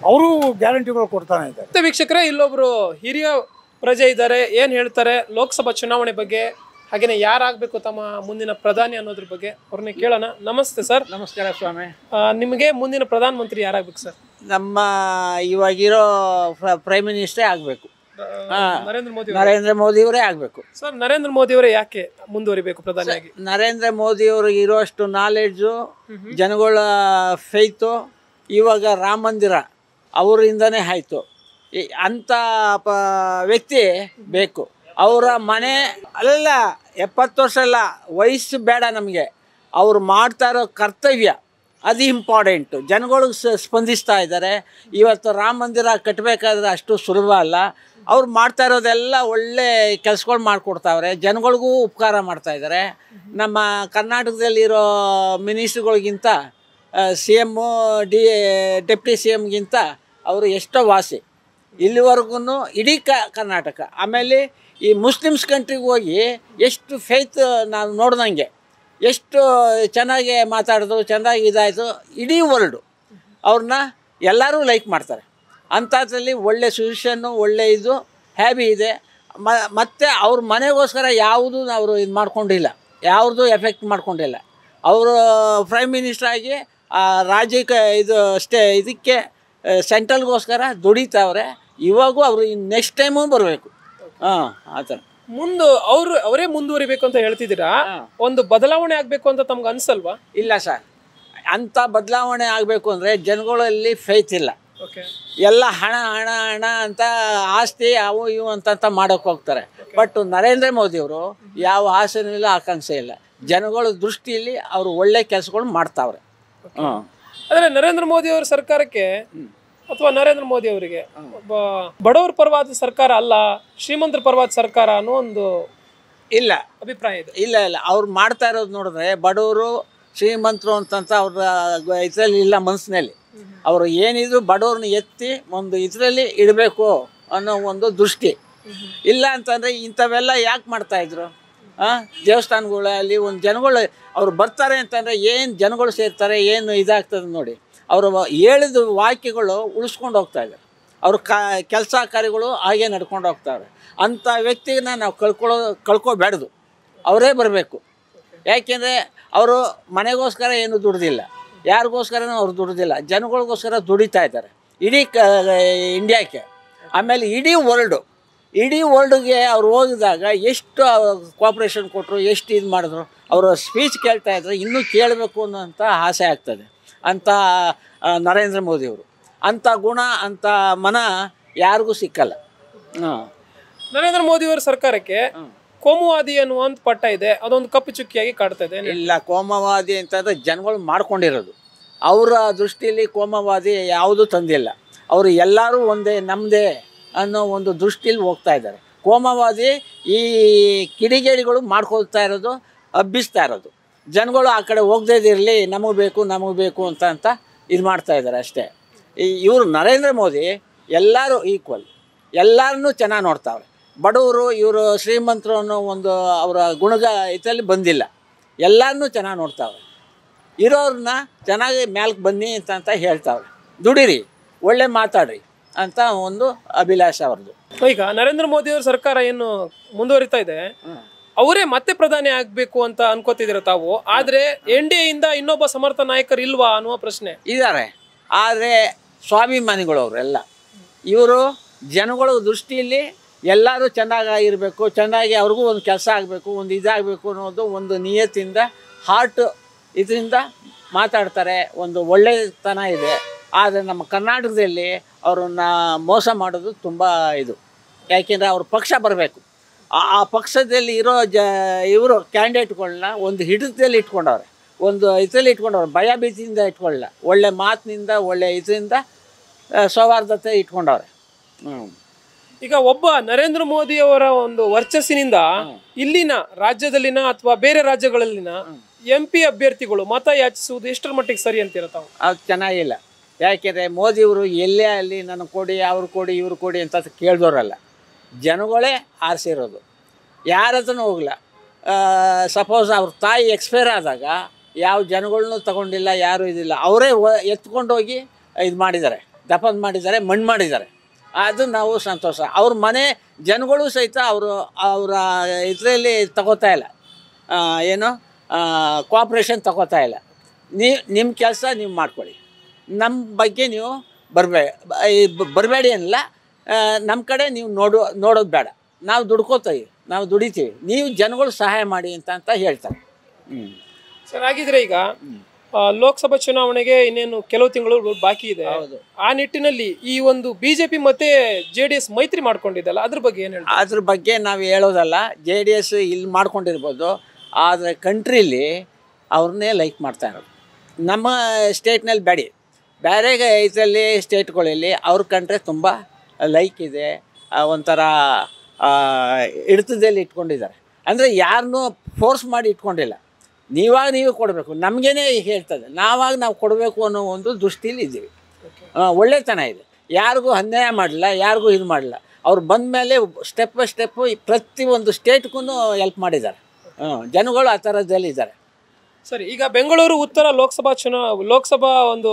ಅವರು ಗ್ಯಾರಂಟಿಗಳು ಕೊಡ್ತಾನೆ ಇದ್ದಾರೆ. ವೀಕ್ಷಕರೇ, ಇಲ್ಲೊಬ್ರು ಹಿರಿಯ ಪ್ರಜೆ ಇದ್ದಾರೆ, ಏನು ಹೇಳ್ತಾರೆ ಲೋಕಸಭಾ ಚುನಾವಣೆ ಬಗ್ಗೆ, ಹಾಗೇನೆ ಯಾರಾಗಬೇಕು ತಮ್ಮ ಮುಂದಿನ ಪ್ರಧಾನಿ ಅನ್ನೋದ್ರ ಬಗ್ಗೆ ಅವ್ರನ್ನೇ ಕೇಳೋಣ. ನಮಸ್ತೆ ಸರ್. ನಮಸ್ಕಾರ ಸ್ವಾಮಿ. ನಿಮಗೆ ಮುಂದಿನ ಪ್ರಧಾನಮಂತ್ರಿ ಯಾರಾಗಬೇಕು ಸರ್? ನಮ್ಮ ಇವಾಗಿರೋ ಪ್ರೈಮ್ ಮಿನಿಸ್ಟರೇ ಆಗಬೇಕು, ನರೇಂದ್ರ ಮೋದಿ ಅವರೇ ಆಗಬೇಕು. ಸರ್, ನರೇಂದ್ರ ಮೋದಿ ಅವರೇ ಯಾಕೆ ಮುಂದುವರಿಬೇಕು ಪ್ರಧಾನಿಯಾಗಿ? ನರೇಂದ್ರ ಮೋದಿ ಅವ್ರಿಗೆ ಇರೋಷ್ಟು ನಾಲೆಡ್ಜು, ಜನಗಳ ಫೇತು, ಇವಾಗ ರಾಮ ಮಂದಿರ ಅವರಿಂದನೇ ಆಯಿತು. ಅಂಥ ವ್ಯಕ್ತಿ ಬೇಕು. ಅವರ ಮನೆ ಅಲ್ಲ 70 ವರ್ಷ ಅಲ್ಲ, ವಯಸ್ಸು ಬೇಡ ನಮಗೆ. ಅವ್ರು ಮಾಡ್ತಾ ಇರೋ ಕರ್ತವ್ಯ ಅದು ಇಂಪಾರ್ಟೆಂಟು. ಜನಗಳಿಗೆ ಸ್ಪಂದಿಸ್ತಾ ಇದ್ದಾರೆ. ಇವತ್ತು ರಾಮ ಮಂದಿರ ಕಟ್ಟಬೇಕಾದ್ರೆ ಅಷ್ಟು ಸುಲಭ ಅಲ್ಲ. ಅವ್ರು ಮಾಡ್ತಾ ಇರೋದೆಲ್ಲ ಒಳ್ಳೆ ಕೆಲಸಗಳು ಮಾಡಿಕೊಡ್ತಾವ್ರೆ, ಜನಗಳಿಗೂ ಉಪಕಾರ ಮಾಡ್ತಾಯಿದ್ದಾರೆ. ನಮ್ಮ ಕರ್ನಾಟಕದಲ್ಲಿರೋ ಮಿನಿಸ್ಟ್ರುಗಳಿಗಿಂತ CM ಡೆಪ್ಟಿ CMಗಿಂತ ಅವರು ಎಷ್ಟೋ ವಾಸಿ ಇಲ್ಲಿವರೆಗೂ ಇಡೀ ಕರ್ನಾಟಕ. ಆಮೇಲೆ ಈ ಮುಸ್ಲಿಮ್ಸ್ ಕಂಟ್ರಿಗೆ ಹೋಗಿ ಎಷ್ಟು ಫೇತ್ ನಾವು ನೋಡ್ದಂಗೆ ಎಷ್ಟು ಚೆನ್ನಾಗಿ ಮಾತಾಡೋದು, ಚೆನ್ನಾಗಿ ಇದಾಯಿತು. ಇಡೀ ವರ್ಲ್ಡು ಅವ್ರನ್ನ ಎಲ್ಲರೂ ಲೈಕ್ ಮಾಡ್ತಾರೆ. ಅಂಥದ್ರಲ್ಲಿ ಒಳ್ಳೆ ಸೊಲ್ಯೂಷನ್ನು, ಒಳ್ಳೆ ಇದು ಹ್ಯಾಬಿ ಇದೆ. ಮತ್ತು ಅವ್ರ ಮನೆಗೋಸ್ಕರ ಯಾವುದೂ ಅವರು ಇದು ಮಾಡ್ಕೊಂಡಿಲ್ಲ, ಯಾವ್ದು ಎಫೆಕ್ಟ್ ಮಾಡ್ಕೊಂಡಿಲ್ಲ. ಅವರು ಪ್ರೈಮ್ ಮಿನಿಸ್ಟರ್ ಆಗಿ ರಾಜ್ಯಕ್ಕೆ ಇದಕ್ಕೆ ಸೆಂಟ್ರಲ್ಗೋಸ್ಕರ ದುಡಿತಾವ್ರೆ. ಇವಾಗೂ ಅವರು ನೆಕ್ಸ್ಟ್ ಟೈಮು ಬರಬೇಕು. ಆ ಥರ ಅವರೇ ಮುಂದುವರಿಬೇಕು ಅಂತ ಹೇಳ್ತಿದ್ದೀರಾ. ಒಂದು ಬದಲಾವಣೆ ಆಗಬೇಕು ಅಂತ ತಮ್ಗೆ ಅನ್ಸಲ್ವಾ? ಇಲ್ಲ ಸರ್, ಅಂಥ ಬದಲಾವಣೆ ಆಗಬೇಕು ಅಂದರೆ ಜನಗಳಲ್ಲಿ ಫೇತ್ ಇಲ್ಲ. ಎಲ್ಲ ಹಣ ಹಣ ಹಣ ಅಂತ ಆಸ್ತಿ ಅವು ಇವು ಅಂತ ಮಾಡೋಕ್ಕೆ ಹೋಗ್ತಾರೆ. ಬಟ್ ನರೇಂದ್ರ ಮೋದಿಯವರು ಯಾವ ಆಸೆನೂ ಇಲ್ಲ, ಆಕಾಂಕ್ಷೆ ಇಲ್ಲ. ಜನಗಳ ದೃಷ್ಟಿಯಲ್ಲಿ ಅವರು ಒಳ್ಳೆ ಕೆಲಸಗಳು ಮಾಡ್ತಾವ್ರೆ. ಆದರೆ ನರೇಂದ್ರ ಮೋದಿ ಅವರ ಸರ್ಕಾರಕ್ಕೆ ಅಥವಾ ನರೇಂದ್ರ ಮೋದಿ ಅವರಿಗೆ ಒಬ್ಬ ಬಡವರ ಪರವಾದ ಸರ್ಕಾರ ಅಲ್ಲ, ಶ್ರೀಮಂತರ ಪರವಾದ ಸರ್ಕಾರ ಅನ್ನೋ ಒಂದು ಇಲ್ಲ ಅಭಿಪ್ರಾಯ ಇದೆ. ಇಲ್ಲ ಅವ್ರು ಮಾಡ್ತಾ ಇರೋದು ನೋಡಿದ್ರೆ ಬಡವರು ಶ್ರೀಮಂತರು ಅಂತಂತ ಅವ್ರ ಇದರಲ್ಲಿ ಇಲ್ಲ ಮನಸ್ಸಿನಲ್ಲಿ. ಅವರು ಏನಿದ್ರು ಬಡವ್ರನ್ನ ಎತ್ತಿ ಒಂದು ಇದರಲ್ಲಿ ಇಡಬೇಕು ಅನ್ನೋ ಒಂದು ದೃಷ್ಟಿ. ಇಲ್ಲ ಅಂತಂದರೆ ಇಂಥವೆಲ್ಲ ಯಾಕೆ ಮಾಡ್ತಾಯಿದ್ರು? ದೇವಸ್ಥಾನಗಳಲ್ಲಿ ಒಂದು ಜನಗಳು ಅವ್ರು ಬರ್ತಾರೆ ಅಂತಂದರೆ ಏನು ಜನಗಳು ಸೇರ್ತಾರೆ, ಏನು ಇದಾಗ್ತದೆ ನೋಡಿ. ಅವರು ಹೇಳಿದ ವಾಕ್ಯಗಳು ಉಳಿಸ್ಕೊಂಡು ಹೋಗ್ತಾಯಿದ್ದಾರೆ. ಅವ್ರ ಕೆಲಸ ಕಾರ್ಯಗಳು ಹಾಗೆ ನಡ್ಕೊಂಡು ಹೋಗ್ತಾವ್ರೆ. ಅಂಥ ವ್ಯಕ್ತಿನ ನಾವು ಕಳ್ಕೊಬೇಡ್ದು, ಅವರೇ ಬರಬೇಕು. ಯಾಕೆಂದರೆ ಅವರು ಮನೆಗೋಸ್ಕರ ಏನು ದುಡ್ದಿಲ್ಲ, ಯಾರಿಗೋಸ್ಕರನೂ ಅವ್ರು ದುಡ್ದಿಲ್ಲ, ಜನಗಳಿಗೋಸ್ಕರ ದುಡಿತಾ ಇದ್ದಾರೆ ಇಡೀ ಇಂಡಿಯಾಕ್ಕೆ. ಆಮೇಲೆ ಇಡೀ ವರ್ಲ್ಡ್ಗೆ ಅವ್ರು ಹೋಗಿದಾಗ ಎಷ್ಟು ಕೋಆಪ್ರೇಷನ್ ಕೊಟ್ಟರು, ಎಷ್ಟು ಇದು ಮಾಡಿದ್ರು. ಅವರ ಸ್ಪೀಚ್ ಕೇಳ್ತಾ ಇದ್ರೆ ಇನ್ನೂ ಕೇಳಬೇಕು ಅನ್ನೋಂಥ ಆಸೆ ಆಗ್ತದೆ ಅಂಥ ನರೇಂದ್ರ ಮೋದಿಯವರು. ಅಂಥ ಗುಣ, ಅಂಥ ಮನ ಯಾರಿಗೂ ಸಿಕ್ಕಲ್ಲ. ನರೇಂದ್ರ ಮೋದಿಯವರ ಸರ್ಕಾರಕ್ಕೆ ಕೋಮುವಾದಿ ಅನ್ನುವಂಥ ಪಟ್ಟ ಇದೆ, ಅದೊಂದು ಕಪ್ಪು ಚುಕ್ಕಿಯಾಗಿ ಕಾಡ್ತಾ ಇದೆ. ಇಲ್ಲ, ಕೋಮುವಾದಿ ಅಂತಂದರೆ ಜನಗಳು ಮಾಡ್ಕೊಂಡಿರೋದು. ಅವರ ದೃಷ್ಟಿಯಲ್ಲಿ ಕೋಮುವಾದಿ ಯಾವುದೂ ತಂದಿಲ್ಲ. ಅವರು ಎಲ್ಲರೂ ಒಂದೇ, ನಮ್ಮದೇ ಅನ್ನೋ ಒಂದು ದೃಷ್ಟಿಯಲ್ಲಿ ಹೋಗ್ತಾ ಇದ್ದಾರೆ. ಕೋಮುವಾದಿ ಈ ಕಿಡಿಗೇಡಿಗಳು ಮಾಡ್ಕೊಳ್ತಾ ಇರೋದು, ಹಬ್ಬಿಸ್ತಾ ಇರೋದು. ಜನಗಳು ಆ ಕಡೆ ಹೋಗದೇ ಇರಲಿ, ನಮಗೆ ಬೇಕು ಅಂತ ಇದು ಮಾಡ್ತಾ ಇದ್ದಾರೆ ಅಷ್ಟೇ. ಇವರು ನರೇಂದ್ರ ಮೋದಿ ಎಲ್ಲರೂ ಈಕ್ವಲ್, ಎಲ್ಲರನ್ನೂ ಚೆನ್ನಾಗಿ ನೋಡ್ತಾವ್ರೆ. ಬಡವರು ಇವರು ಶ್ರೀಮಂತರು ಅನ್ನೋ ಒಂದು ಅವರ ಗುಣಗ ಇದರಲ್ಲಿ ಬಂದಿಲ್ಲ. ಎಲ್ಲರನ್ನೂ ಚೆನ್ನಾಗಿ ನೋಡ್ತಾವ್ರೆ. ಇರೋರನ್ನ ಚೆನ್ನಾಗಿ ಮ್ಯಾಲ್ಗೆ ಬನ್ನಿ ಅಂತ ಹೇಳ್ತಾವ್ರೆ. ದುಡಿರಿ, ಒಳ್ಳೆ ಮಾತಾಡ್ರಿ ಅಂತ ಒಂದು ಅಭಿಲಾಷೆ ಅವ್ರದ್ದು. ಈಗ ನರೇಂದ್ರ ಮೋದಿ ಅವ್ರ ಸರ್ಕಾರ ಏನು ಮುಂದುವರಿತಾ ಇದೆ, ಅವರೇ ಮತ್ತೆ ಪ್ರಧಾನಿ ಆಗ್ಬೇಕು ಅಂತ ಅನ್ಕೋತಿದ್ದೀರ ತಾವು. ಆದ್ರೆ NDA ಇಂದ ಇನ್ನೊಬ್ಬ ಸಮರ್ಥ ನಾಯಕರು ಇಲ್ವಾ ಅನ್ನುವ ಪ್ರಶ್ನೆ. ಇದ್ದಾರೆ, ಆದರೆ ಸ್ವಾಭಿಮಾನಿಗಳು ಅವರೆಲ್ಲ. ಇವರು ಜನಗಳ ದೃಷ್ಟಿಯಲ್ಲಿ ಎಲ್ಲರೂ ಚೆನ್ನಾಗಿರಬೇಕು, ಚೆನ್ನಾಗಿ ಅವ್ರಿಗೂ ಒಂದು ಕೆಲಸ ಆಗಬೇಕು, ಒಂದು ಇದಾಗಬೇಕು ಅನ್ನೋದು ಒಂದು ನಿಯತ್ತಿಂದ, ಹಾರ್ಟ್ ಇದರಿಂದ ಮಾತಾಡ್ತಾರೆ. ಒಂದು ಒಳ್ಳೆಯತನ ಇದೆ. ಆದರೆ ನಮ್ಮ ಕರ್ನಾಟಕದಲ್ಲಿ ಅವ್ರನ್ನ ಮೋಸ ಮಾಡೋದು ತುಂಬ ಇದು. ಯಾಕೆಂದರೆ ಅವ್ರ ಪಕ್ಷ ಬರಬೇಕು. ಆ ಪಕ್ಷದಲ್ಲಿ ಇರೋ ಇವರು ಕ್ಯಾಂಡಿಡೇಟ್ಗಳನ್ನ ಒಂದು ಹಿಡಿತದಲ್ಲಿ ಇಟ್ಕೊಂಡವ್ರೆ, ಒಂದು ಇದರಲ್ಲಿ ಇಟ್ಕೊಂಡವ್ರೆ. ಭಯ ಭೀತಿಯಿಂದ ಇಟ್ಕೊಳ್ಳಲ್ಲ, ಒಳ್ಳೆ ಮಾತಿನಿಂದ, ಒಳ್ಳೆ ಇದರಿಂದ ಸೌಹಾರ್ದತೆ ಇಟ್ಕೊಂಡವ್ರೆ. ಈಗ ಒಬ್ಬ ನರೇಂದ್ರ ಮೋದಿ ಅವರ ಒಂದು ವರ್ಚಸ್ಸಿನಿಂದ ಇಲ್ಲಿನ ರಾಜ್ಯದಲ್ಲಿನ ಅಥವಾ ಬೇರೆ ರಾಜ್ಯಗಳಲ್ಲಿನ MP ಅಭ್ಯರ್ಥಿಗಳು ಮತ ಯಾಚಿಸುವುದು ಎಷ್ಟರ ಮಟ್ಟಿಗೆ ಸರಿ ಅಂತೀರ ತಾವು? ಅದು ಚೆನ್ನಾಗಿಲ್ಲ. ಯಾಕೆಂದರೆ ಮೋದಿಯವರು ಎಲ್ಲೇ ಅಲ್ಲಿ ನನಗೆ ಕೊಡಿ, ಅವ್ರು ಕೊಡಿ, ಇವ್ರು ಕೊಡಿ ಅಂತ ಕೇಳಿದವರಲ್ಲ, ಜನಗಳೇ ಆರಿಸಿರೋದು. ಯಾರ ಹತ್ರನೂ ಹೋಗಲ್ಲ. ಸಪೋಸ್ ಅವ್ರ ತಾಯಿ ಎಕ್ಸ್ಪೈರ್ ಆದಾಗ ಯಾವ ಜನಗಳನ್ನೂ ತಗೊಂಡಿಲ್ಲ, ಯಾರೂ ಇದಿಲ್ಲ. ಅವರೇ ಎತ್ಕೊಂಡೋಗಿ ಇದು ಮಾಡಿದ್ದಾರೆ, ದಫನ್ ಮಾಡಿದ್ದಾರೆ, ಮಣ್ಣು ಮಾಡಿದ್ದಾರೆ. ಅದು ನಾವು ಸಂತೋಷ. ಅವ್ರ ಮನೆ ಜನಗಳು ಸಹಿತ ಅವರ ಇದರಲ್ಲಿ ತಗೋತಾ ಇಲ್ಲ, ಏನು ಕೋಆಪ್ರೇಷನ್ ತಗೋತಾ ಇಲ್ಲ. ನಿಮ್ಮ ಕೆಲಸ ನೀವು ಮಾಡ್ಕೊಳ್ಳಿ, ನಮ್ಮ ಬಗ್ಗೆ ನೀವು ಬರಬೇಡಿ ಅನ್ನಲ್ಲ. ನಮ್ಮ ಕಡೆ ನೀವು ನೋಡೋದು ಬೇಡ, ನಾವು ದುಡ್ಕೋತೀವಿ, ನಾವು ದುಡಿತೀವಿ, ನೀವು ಜನಗಳು ಸಹಾಯ ಮಾಡಿ ಅಂತ ಹೇಳ್ತಾರೆ. ಸರ್, ಹಾಗಿದ್ರೆ ಈಗ ಲೋಕಸಭಾ ಚುನಾವಣೆಗೆ ಇನ್ನೇನು ಕೆಲವು ತಿಂಗಳು ಬಾಕಿ ಇದೆ. ಆ ನಿಟ್ಟಿನಲ್ಲಿ ಈ ಒಂದು BJP ಮತ್ತೆ JDS ಮೈತ್ರಿ ಮಾಡ್ಕೊಂಡಿದ್ದಲ್ಲ, ಅದ್ರ ಬಗ್ಗೆ ಏನು ಹೇಳ್ತಾರೆ? ಅದ್ರ ಬಗ್ಗೆ ನಾವು ಹೇಳೋದಲ್ಲ. JDS ಇಲ್ಲಿ ಮಾಡ್ಕೊಂಡಿರ್ಬೋದು, ಆದರೆ ಕಂಟ್ರೀಲಿ ಅವ್ರನ್ನೇ ಲೈಕ್ ಮಾಡ್ತಾ ಇರೋದು. ನಮ್ಮ ಸ್ಟೇಟ್ನಲ್ಲಿ ಬೇರೆ ಇದರಲ್ಲಿ ಸ್ಟೇಟ್ಗಳಲ್ಲಿ ಅವ್ರ ಕಂಟ್ರಿ ತುಂಬ ಲೈಕ್ ಇದೆ. ಒಂಥರ ಹಿಡಿತದಲ್ಲಿ ಇಟ್ಕೊಂಡಿದ್ದಾರೆ. ಅಂದರೆ ಯಾರನ್ನೂ ಫೋರ್ಸ್ ಮಾಡಿ ಇಟ್ಕೊಂಡಿಲ್ಲ. ನೀವೇ ಕೊಡಬೇಕು, ನಮಗೇನೆ ಹೇಳ್ತದೆ, ನಾವು ಕೊಡಬೇಕು ಅನ್ನೋ ಒಂದು ದೃಷ್ಟಿಲಿ ಇದ್ದೀವಿ. ಒಳ್ಳೆತನ ಇದೆ, ಯಾರಿಗೂ ಅನ್ಯಾಯ ಮಾಡಲಿಲ್ಲ, ಯಾರಿಗೂ ಇದು ಮಾಡಲಿಲ್ಲ. ಅವ್ರು ಬಂದ ಮೇಲೆ ಸ್ಟೆಪ್ ಬೈ ಸ್ಟೆಪ್ಪು ಪ್ರತಿಯೊಂದು ಸ್ಟೇಟ್ಗೂ ಹೆಲ್ಪ್ ಮಾಡಿದ್ದಾರೆ. ಜನಗಳು ಆ ಥರದಲ್ಲಿದ್ದಾರೆ. ಸರಿ, ಈಗ ಬೆಂಗಳೂರು ಉತ್ತರ ಲೋಕಸಭಾ ಒಂದು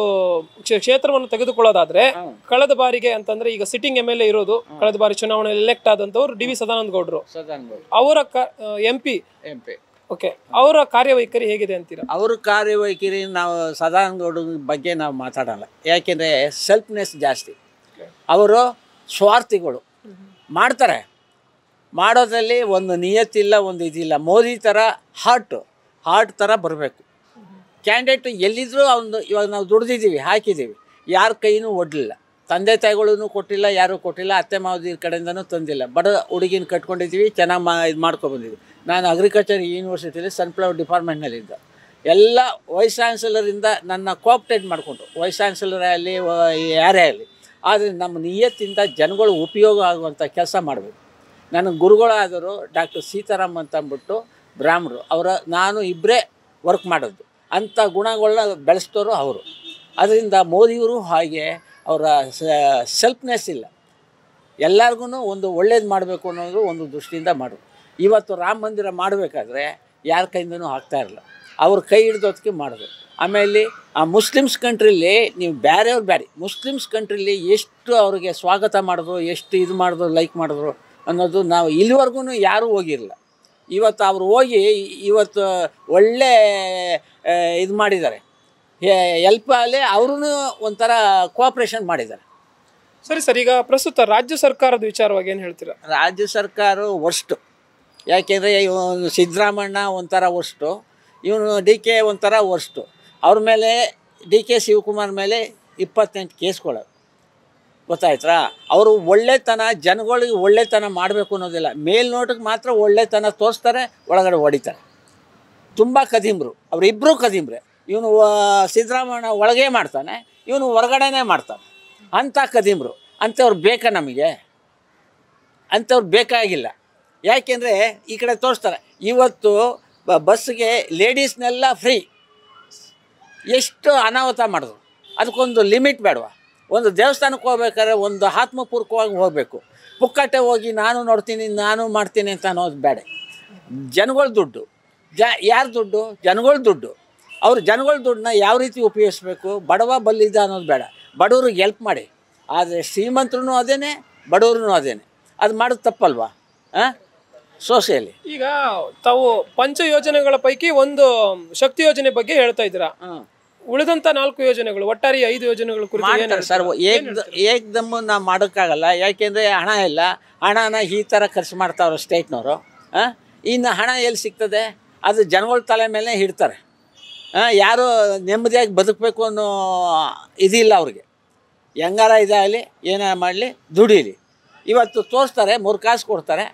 ಕ್ಷೇತ್ರವನ್ನು ತೆಗೆದುಕೊಳ್ಳೋದಾದ್ರೆ, ಕಳೆದ ಬಾರಿಗೆ ಅಂತಂದ್ರೆ ಈಗ ಸಿಟ್ಟಿಂಗ್ MLA ಇರೋದು, ಕಳೆದ ಬಾರಿ ಚುನಾವಣೆಯಲ್ಲಿ ಎಲೆಕ್ಟ್ ಆದಂತವ್ರು DV ಸದಾನಂದ ಗೌಡರು. ಅವರ MP ಓಕೆ, ಅವರ ಕಾರ್ಯವೈಖರಿ ಹೇಗಿದೆ ಅಂತೀರಾ? ಅವ್ರ ಕಾರ್ಯವೈಖರಿ ನಾವು ಸದಾನಂದ ಗೌಡ ಬಗ್ಗೆ ನಾವು ಮಾತಾಡಲ್ಲ. ಯಾಕೆಂದರೆ ಸೆಲ್ಫ್ನೆಸ್ ಜಾಸ್ತಿ. ಅವರು ಸ್ವಾರ್ಥಿಗಳು, ಮಾಡ್ತಾರೆ, ಮಾಡೋದ್ರಲ್ಲಿ ಒಂದು ನಿಯತ್ತಿಲ್ಲ, ಒಂದು ಇದಿಲ್ಲ. ಮೋದಿ ಥರ ಹಾರ್ಟ್ ಥರ ಬರಬೇಕು ಕ್ಯಾಂಡಿಡೇಟ್. ಎಲ್ಲಿದ್ದರೂ ಇವಾಗ ನಾವು ದುಡ್ದಿದ್ದೀವಿ, ಹಾಕಿದ್ದೀವಿ, ಯಾರ ಕೈನೂ ಒಡ್ಲಿಲ್ಲ. ತಂದೆ ತಾಯಿಗಳೂ ಕೊಟ್ಟಿಲ್ಲ, ಯಾರೂ ಕೊಟ್ಟಿಲ್ಲ, ಅತ್ತೆ ಮಾವದಿರ ಕಡೆಯಿಂದನೂ ತಂದಿಲ್ಲ. ಬಡ ಹುಡುಗಿನ ಕಟ್ಕೊಂಡಿದ್ದೀವಿ, ಚೆನ್ನಾಗಿ ಇದು ಮಾಡ್ಕೊಬಂದಿದ್ವಿ. ನಾನು ಅಗ್ರಿಕಲ್ಚರ್ ಯೂನಿವರ್ಸಿಟಿಲಿ ಸನ್ಫ್ಲವರ್ ಡಿಪಾರ್ಟ್ಮೆಂಟ್ನಲ್ಲಿದ್ದ. ಎಲ್ಲ ವೈಸ್ ಚಾನ್ಸಲರಿಂದ ನನ್ನ ಕೋಆಪ್ಟೇಟ್ ಮಾಡಿಕೊಂಡು, ವೈಸ್ ಚಾನ್ಸಲರೇ ಆಗಲಿ ಯಾರೇ ಆಗಲಿ, ಆದರೆ ನಮ್ಮ ನಿಯತ್ತಿಂದ ಜನಗಳು ಉಪಯೋಗ ಆಗುವಂಥ ಕೆಲಸ ಮಾಡಬೇಕು. ನನಗೆ ಗುರುಗಳಾದರು ಡಾಕ್ಟರ್ ಸೀತಾರಾಮ್ ಅಂತ ಅಂದ್ಬಿಟ್ಟು ಬ್ರಾಹ್ಮಣರು, ನಾನು ಇಬ್ಬರೇ ವರ್ಕ್ ಮಾಡೋದು. ಅಂಥ ಗುಣಗಳನ್ನ ಬೆಳೆಸ್ತೋರು ಅವರು. ಅದರಿಂದ ಮೋದಿಯವರು ಹಾಗೆ ಅವರ ಸೆಲ್ಫ್ನೆಸ್ ಇಲ್ಲ, ಎಲ್ಲರಿಗೂ ಒಂದು ಒಳ್ಳೇದು ಮಾಡಬೇಕು ಅನ್ನೋದು ಒಂದು ದೃಷ್ಟಿಯಿಂದ ಮಾಡೋದು. ಇವತ್ತು ರಾಮ ಮಂದಿರ ಮಾಡಬೇಕಾದ್ರೆ ಯಾರ ಕೈಯಿಂದನೂ ಆಗ್ತಾಯಿರಲ್ಲ, ಅವ್ರ ಕೈ ಹಿಡ್ದೋದಕ್ಕೆ ಮಾಡೋದು. ಆಮೇಲೆ ಆ ಮುಸ್ಲಿಮ್ಸ್ ಕಂಟ್ರಿಲಿ ನೀವು ಬೇರೆ ಮುಸ್ಲಿಮ್ಸ್ ಕಂಟ್ರಿಲಿ ಎಷ್ಟು ಅವ್ರಿಗೆ ಸ್ವಾಗತ ಮಾಡಿದ್ರು, ಎಷ್ಟು ಇದು ಮಾಡಿದ್ರು, ಲೈಕ್ ಮಾಡಿದ್ರು ಅನ್ನೋದು ನಾವು ಇಲ್ಲಿವರೆಗೂ ಯಾರೂ ಹೋಗಿರಲಿಲ್ಲ. ಇವತ್ತು ಅವರು ಹೋಗಿ ಇವತ್ತು ಒಳ್ಳೆ ಇದು ಮಾಡಿದ್ದಾರೆ, ಹೆಲ್ಪಲ್ಲಿ ಅವ್ರೂ ಒಂಥರ ಕೋಆಪ್ರೇಷನ್ ಮಾಡಿದ್ದಾರೆ. ಸರಿ ಸರ್, ಈಗ ಪ್ರಸ್ತುತ ರಾಜ್ಯ ಸರ್ಕಾರದ ವಿಚಾರವಾಗಿ ಏನು ಹೇಳ್ತೀರಾ? ರಾಜ್ಯ ಸರ್ಕಾರ ವರ್ಸ್ಟು. ಯಾಕೆಂದರೆ ಇವನು ಸಿದ್ದರಾಮಣ್ಣ ಒಂಥರ ವರ್ಸ್ಟು, ಇವನು DK ಒಂಥರ ವರ್ಸ್ಟು. ಅವ್ರ ಮೇಲೆ DK ಶಿವಕುಮಾರ್ ಮೇಲೆ 28 ಕೇಸ್ಗಳು, ಗೊತ್ತಾಯ್ತಾ? ಅವರು ಒಳ್ಳೆತನ, ಜನಗಳಿಗೆ ಒಳ್ಳೆತನ ಮಾಡಬೇಕು ಅನ್ನೋದಿಲ್ಲ, ಮೇಲ್ನೋಟಕ್ಕೆ ಮಾತ್ರ ಒಳ್ಳೆತನ ತೋರಿಸ್ತಾರೆ, ಒಳಗಡೆ ಹೊಡಿತಾರೆ. ತುಂಬ ಕದೀಮ್ರು, ಅವರಿಬ್ಬರು ಕದೀಮ್ರೆ. ಇವನು ಸಿದ್ದರಾಮಣ್ಣ ಒಳಗೆ ಮಾಡ್ತಾನೆ, ಇವನು ಹೊರಗಡೆನೇ ಮಾಡ್ತಾನೆ. ಅಂಥ ಕದೀಮ್ರು. ಅಂಥವ್ರು ಬೇಕಾ ನಮಗೆ? ಅಂಥವ್ರು ಬೇಕಾಗಿಲ್ಲ. ಯಾಕೆಂದರೆ ಈ ಕಡೆ ತೋರಿಸ್ತಾರೆ. ಇವತ್ತು ಬಸ್ಸಿಗೆ ಲೇಡೀಸ್ನೆಲ್ಲ ಫ್ರೀ, ಎಷ್ಟು ಅನಾಹುತ ಮಾಡಿದ್ರು. ಅದಕ್ಕೊಂದು ಲಿಮಿಟ್ ಬೇಡವಾ? ಒಂದು ದೇವಸ್ಥಾನಕ್ಕೆ ಹೋಗ್ಬೇಕಾದ್ರೆ ಒಂದು ಆತ್ಮಪೂರ್ವಕವಾಗಿ ಹೋಗಬೇಕು. ಪುಕ್ಕಟ್ಟೆ ಹೋಗಿ ನಾನು ನೋಡ್ತೀನಿ, ನಾನು ಮಾಡ್ತೀನಿ ಅಂತ ಅನ್ನೋದು ಬೇಡ. ಜನಗಳ ದುಡ್ಡು, ಯಾರು ದುಡ್ಡು? ಜನಗಳ ದುಡ್ಡು. ಅವ್ರು ಜನಗಳ ದುಡ್ಡನ್ನ ಯಾವ ರೀತಿ ಉಪಯೋಗಿಸ್ಬೇಕು, ಬಡವ ಬಲ್ಲಿದ್ದ ಅನ್ನೋದು ಬೇಡ. ಬಡವ್ರಿಗೆ ಹೆಲ್ಪ್ ಮಾಡಿ, ಆದರೆ ಶ್ರೀಮಂತರೂ ಅದೇನೆ, ಬಡವ್ರೂ ಅದೇನೆ. ಅದು ಮಾಡೋದು ತಪ್ಪಲ್ವಾ? ಸೋಷಿಯಲಿ ಈಗ ತಾವು ಪಂಚ ಯೋಜನೆಗಳ ಪೈಕಿ ಒಂದು ಶಕ್ತಿ ಯೋಜನೆ ಬಗ್ಗೆ ಹೇಳ್ತಾ ಇದ್ದೀರಾ. ಉಳಿದಂತ 4 ಯೋಜನೆಗಳು, ಒಟ್ಟಾರೆ 5 ಯೋಜನೆಗಳು ಮಾಡ್ತಾರೆ ಸರ್. ಏಕ್ದಮ್ಮು ನಾವು ಮಾಡೋಕ್ಕಾಗಲ್ಲ, ಯಾಕೆಂದರೆ ಹಣ ಇಲ್ಲ. ಹಣನ ಈ ಥರ ಖರ್ಚು ಮಾಡ್ತಾವ್ರೆ ಸ್ಟೇಟ್ನವರು. ಇನ್ನು ಹಣ ಎಲ್ಲಿ ಸಿಗ್ತದೆ? ಅದು ಜನಗಳ ತಲೆ ಮೇಲೆ ಇಡ್ತಾರೆ. ಯಾರು ನೆಮ್ಮದಿಯಾಗಿ ಬದುಕಬೇಕು ಅನ್ನೋ ಇದಿಲ್ಲ ಅವ್ರಿಗೆ. ಹೆಂಗಾರ ಇದಾಗಲಿ, ಏನಾರ ಮಾಡಲಿ, ದುಡೀಲಿ. ಇವತ್ತು ತೋರಿಸ್ತಾರೆ, 3 ಕಾಸು ಕೊಡ್ತಾರೆ,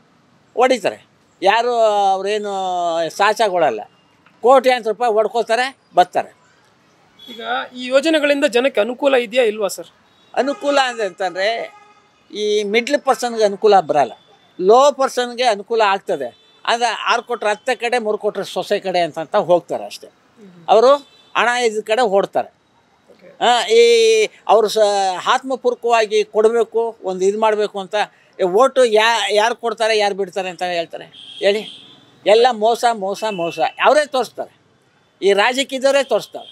ಹೊಡಿತಾರೆ. ಯಾರು ಅವರೇನು ಸಾಚಾಗೊಳ್ಳಲ್ಲ. ಕೋಟ್ಯಾಂತರ ರೂಪಾಯಿ ಹೊಡ್ಕೋತಾರೆ, ಬರ್ತಾರೆ. ಈಗ ಈ ಯೋಜನೆಗಳಿಂದ ಜನಕ್ಕೆ ಅನುಕೂಲ ಇದೆಯಾ ಇಲ್ವಾ ಸರ್? ಅನುಕೂಲ ಅಂತಂದರೆ ಈ ಮಿಡ್ಲ್ ಪರ್ಸನ್ಗೆ ಅನುಕೂಲ ಬರಲ್ಲ, ಲೋ ಪರ್ಸನ್ಗೆ ಅನುಕೂಲ ಆಗ್ತದೆ. ಅದು 6 ಕೊಟ್ಟರೆ 10 ಕಡೆ, 3 ಕೊಟ್ಟರೆ ಸೊಸೆ ಕಡೆ ಅಂತ ಹೋಗ್ತಾರೆ ಅಷ್ಟೇ. ಅವರು ಹಣ ಇದ್ದ ಕಡೆ ಓಡ್ತಾರೆ. ಈ ಅವರು ಆತ್ಮಪೂರ್ವಕವಾಗಿ ಕೊಡಬೇಕು, ಒಂದು ಇದು ಮಾಡಬೇಕು ಅಂತ ಓಟು ಯಾರು ಕೊಡ್ತಾರೆ, ಯಾರು ಬಿಡ್ತಾರೆ ಅಂತ ಹೇಳ್ತಾರೆ ಹೇಳಿ? ಎಲ್ಲ ಮೋಸ ಮೋಸ ಮೋಸ ಅವರೇ ತೋರಿಸ್ತಾರೆ. ಈ ರಾಜಕೀಯದವರೇ ತೋರಿಸ್ತಾರೆ.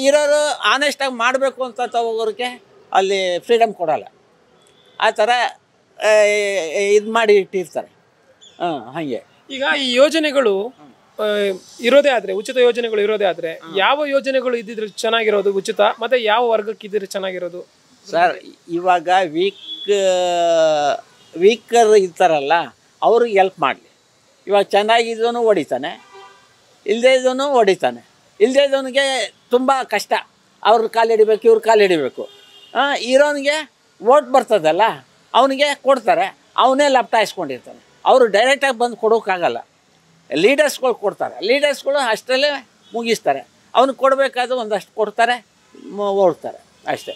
ಇರೋರು ಆನೆಸ್ಟಾಗಿ ಮಾಡಬೇಕು ಅಂತ ಹೋಗೋರಿಗೆ ಅಲ್ಲಿ ಫ್ರೀಡಮ್ ಕೊಡೋಲ್ಲ. ಆ ಥರ ಇದು ಮಾಡಿ ಇಟ್ಟಿರ್ತಾರೆ. ಹಾಗೆ ಈಗ ಈ ಯೋಜನೆಗಳು ಇರೋದೇ ಆದರೆ, ಉಚಿತ ಯೋಜನೆಗಳು ಇರೋದೇ ಆದರೆ, ಯಾವ ಯೋಜನೆಗಳು ಇದ್ದಿದ್ರೆ ಚೆನ್ನಾಗಿರೋದು ಉಚಿತ, ಮತ್ತು ಯಾವ ವರ್ಗಕ್ಕೆ ಇದ್ದಿದ್ರೆ ಚೆನ್ನಾಗಿರೋದು ಸರ್? ಇವಾಗ ವೀಕರ್ ಇರ್ತಾರಲ್ಲ, ಅವ್ರಿಗೆ ಹೆಲ್ಪ್ ಮಾಡಲಿ. ಇವಾಗ ಚೆನ್ನಾಗಿದ್ದವನು ಹೊಡಿತಾನೆ, ಇಲ್ಲದೇ ಇದ್ದವನು ಹೊಡಿತಾನೆ. ಇಲ್ಲದೇ ಇದ್ದವನಿಗೆ ತುಂಬ ಕಷ್ಟ, ಅವ್ರ ಕಾಲು ಹಿಡಿಬೇಕು, ಇವ್ರ ಕಾಲು ಹಿಡಿಬೇಕು. ಇರೋನಿಗೆ ಓಟ್ ಬರ್ತದಲ್ಲ, ಅವನಿಗೆ ಕೊಡ್ತಾರೆ, ಅವನೇ ಲಪ್ಟಾಯಿಸ್ಕೊಂಡಿರ್ತಾನೆ. ಅವರು ಡೈರೆಕ್ಟಾಗಿ ಬಂದು ಕೊಡೋಕ್ಕಾಗಲ್ಲ, ಲೀಡರ್ಸ್ಗಳು ಕೊಡ್ತಾರೆ. ಲೀಡರ್ಸ್ಗಳು ಅಷ್ಟರಲ್ಲೇ ಮುಗಿಸ್ತಾರೆ. ಅವ್ನಿಗೆ ಕೊಡಬೇಕಾದ್ರೆ ಒಂದಷ್ಟು ಕೊಡ್ತಾರೆ, ಓಡ್ತಾರೆ ಅಷ್ಟೇ.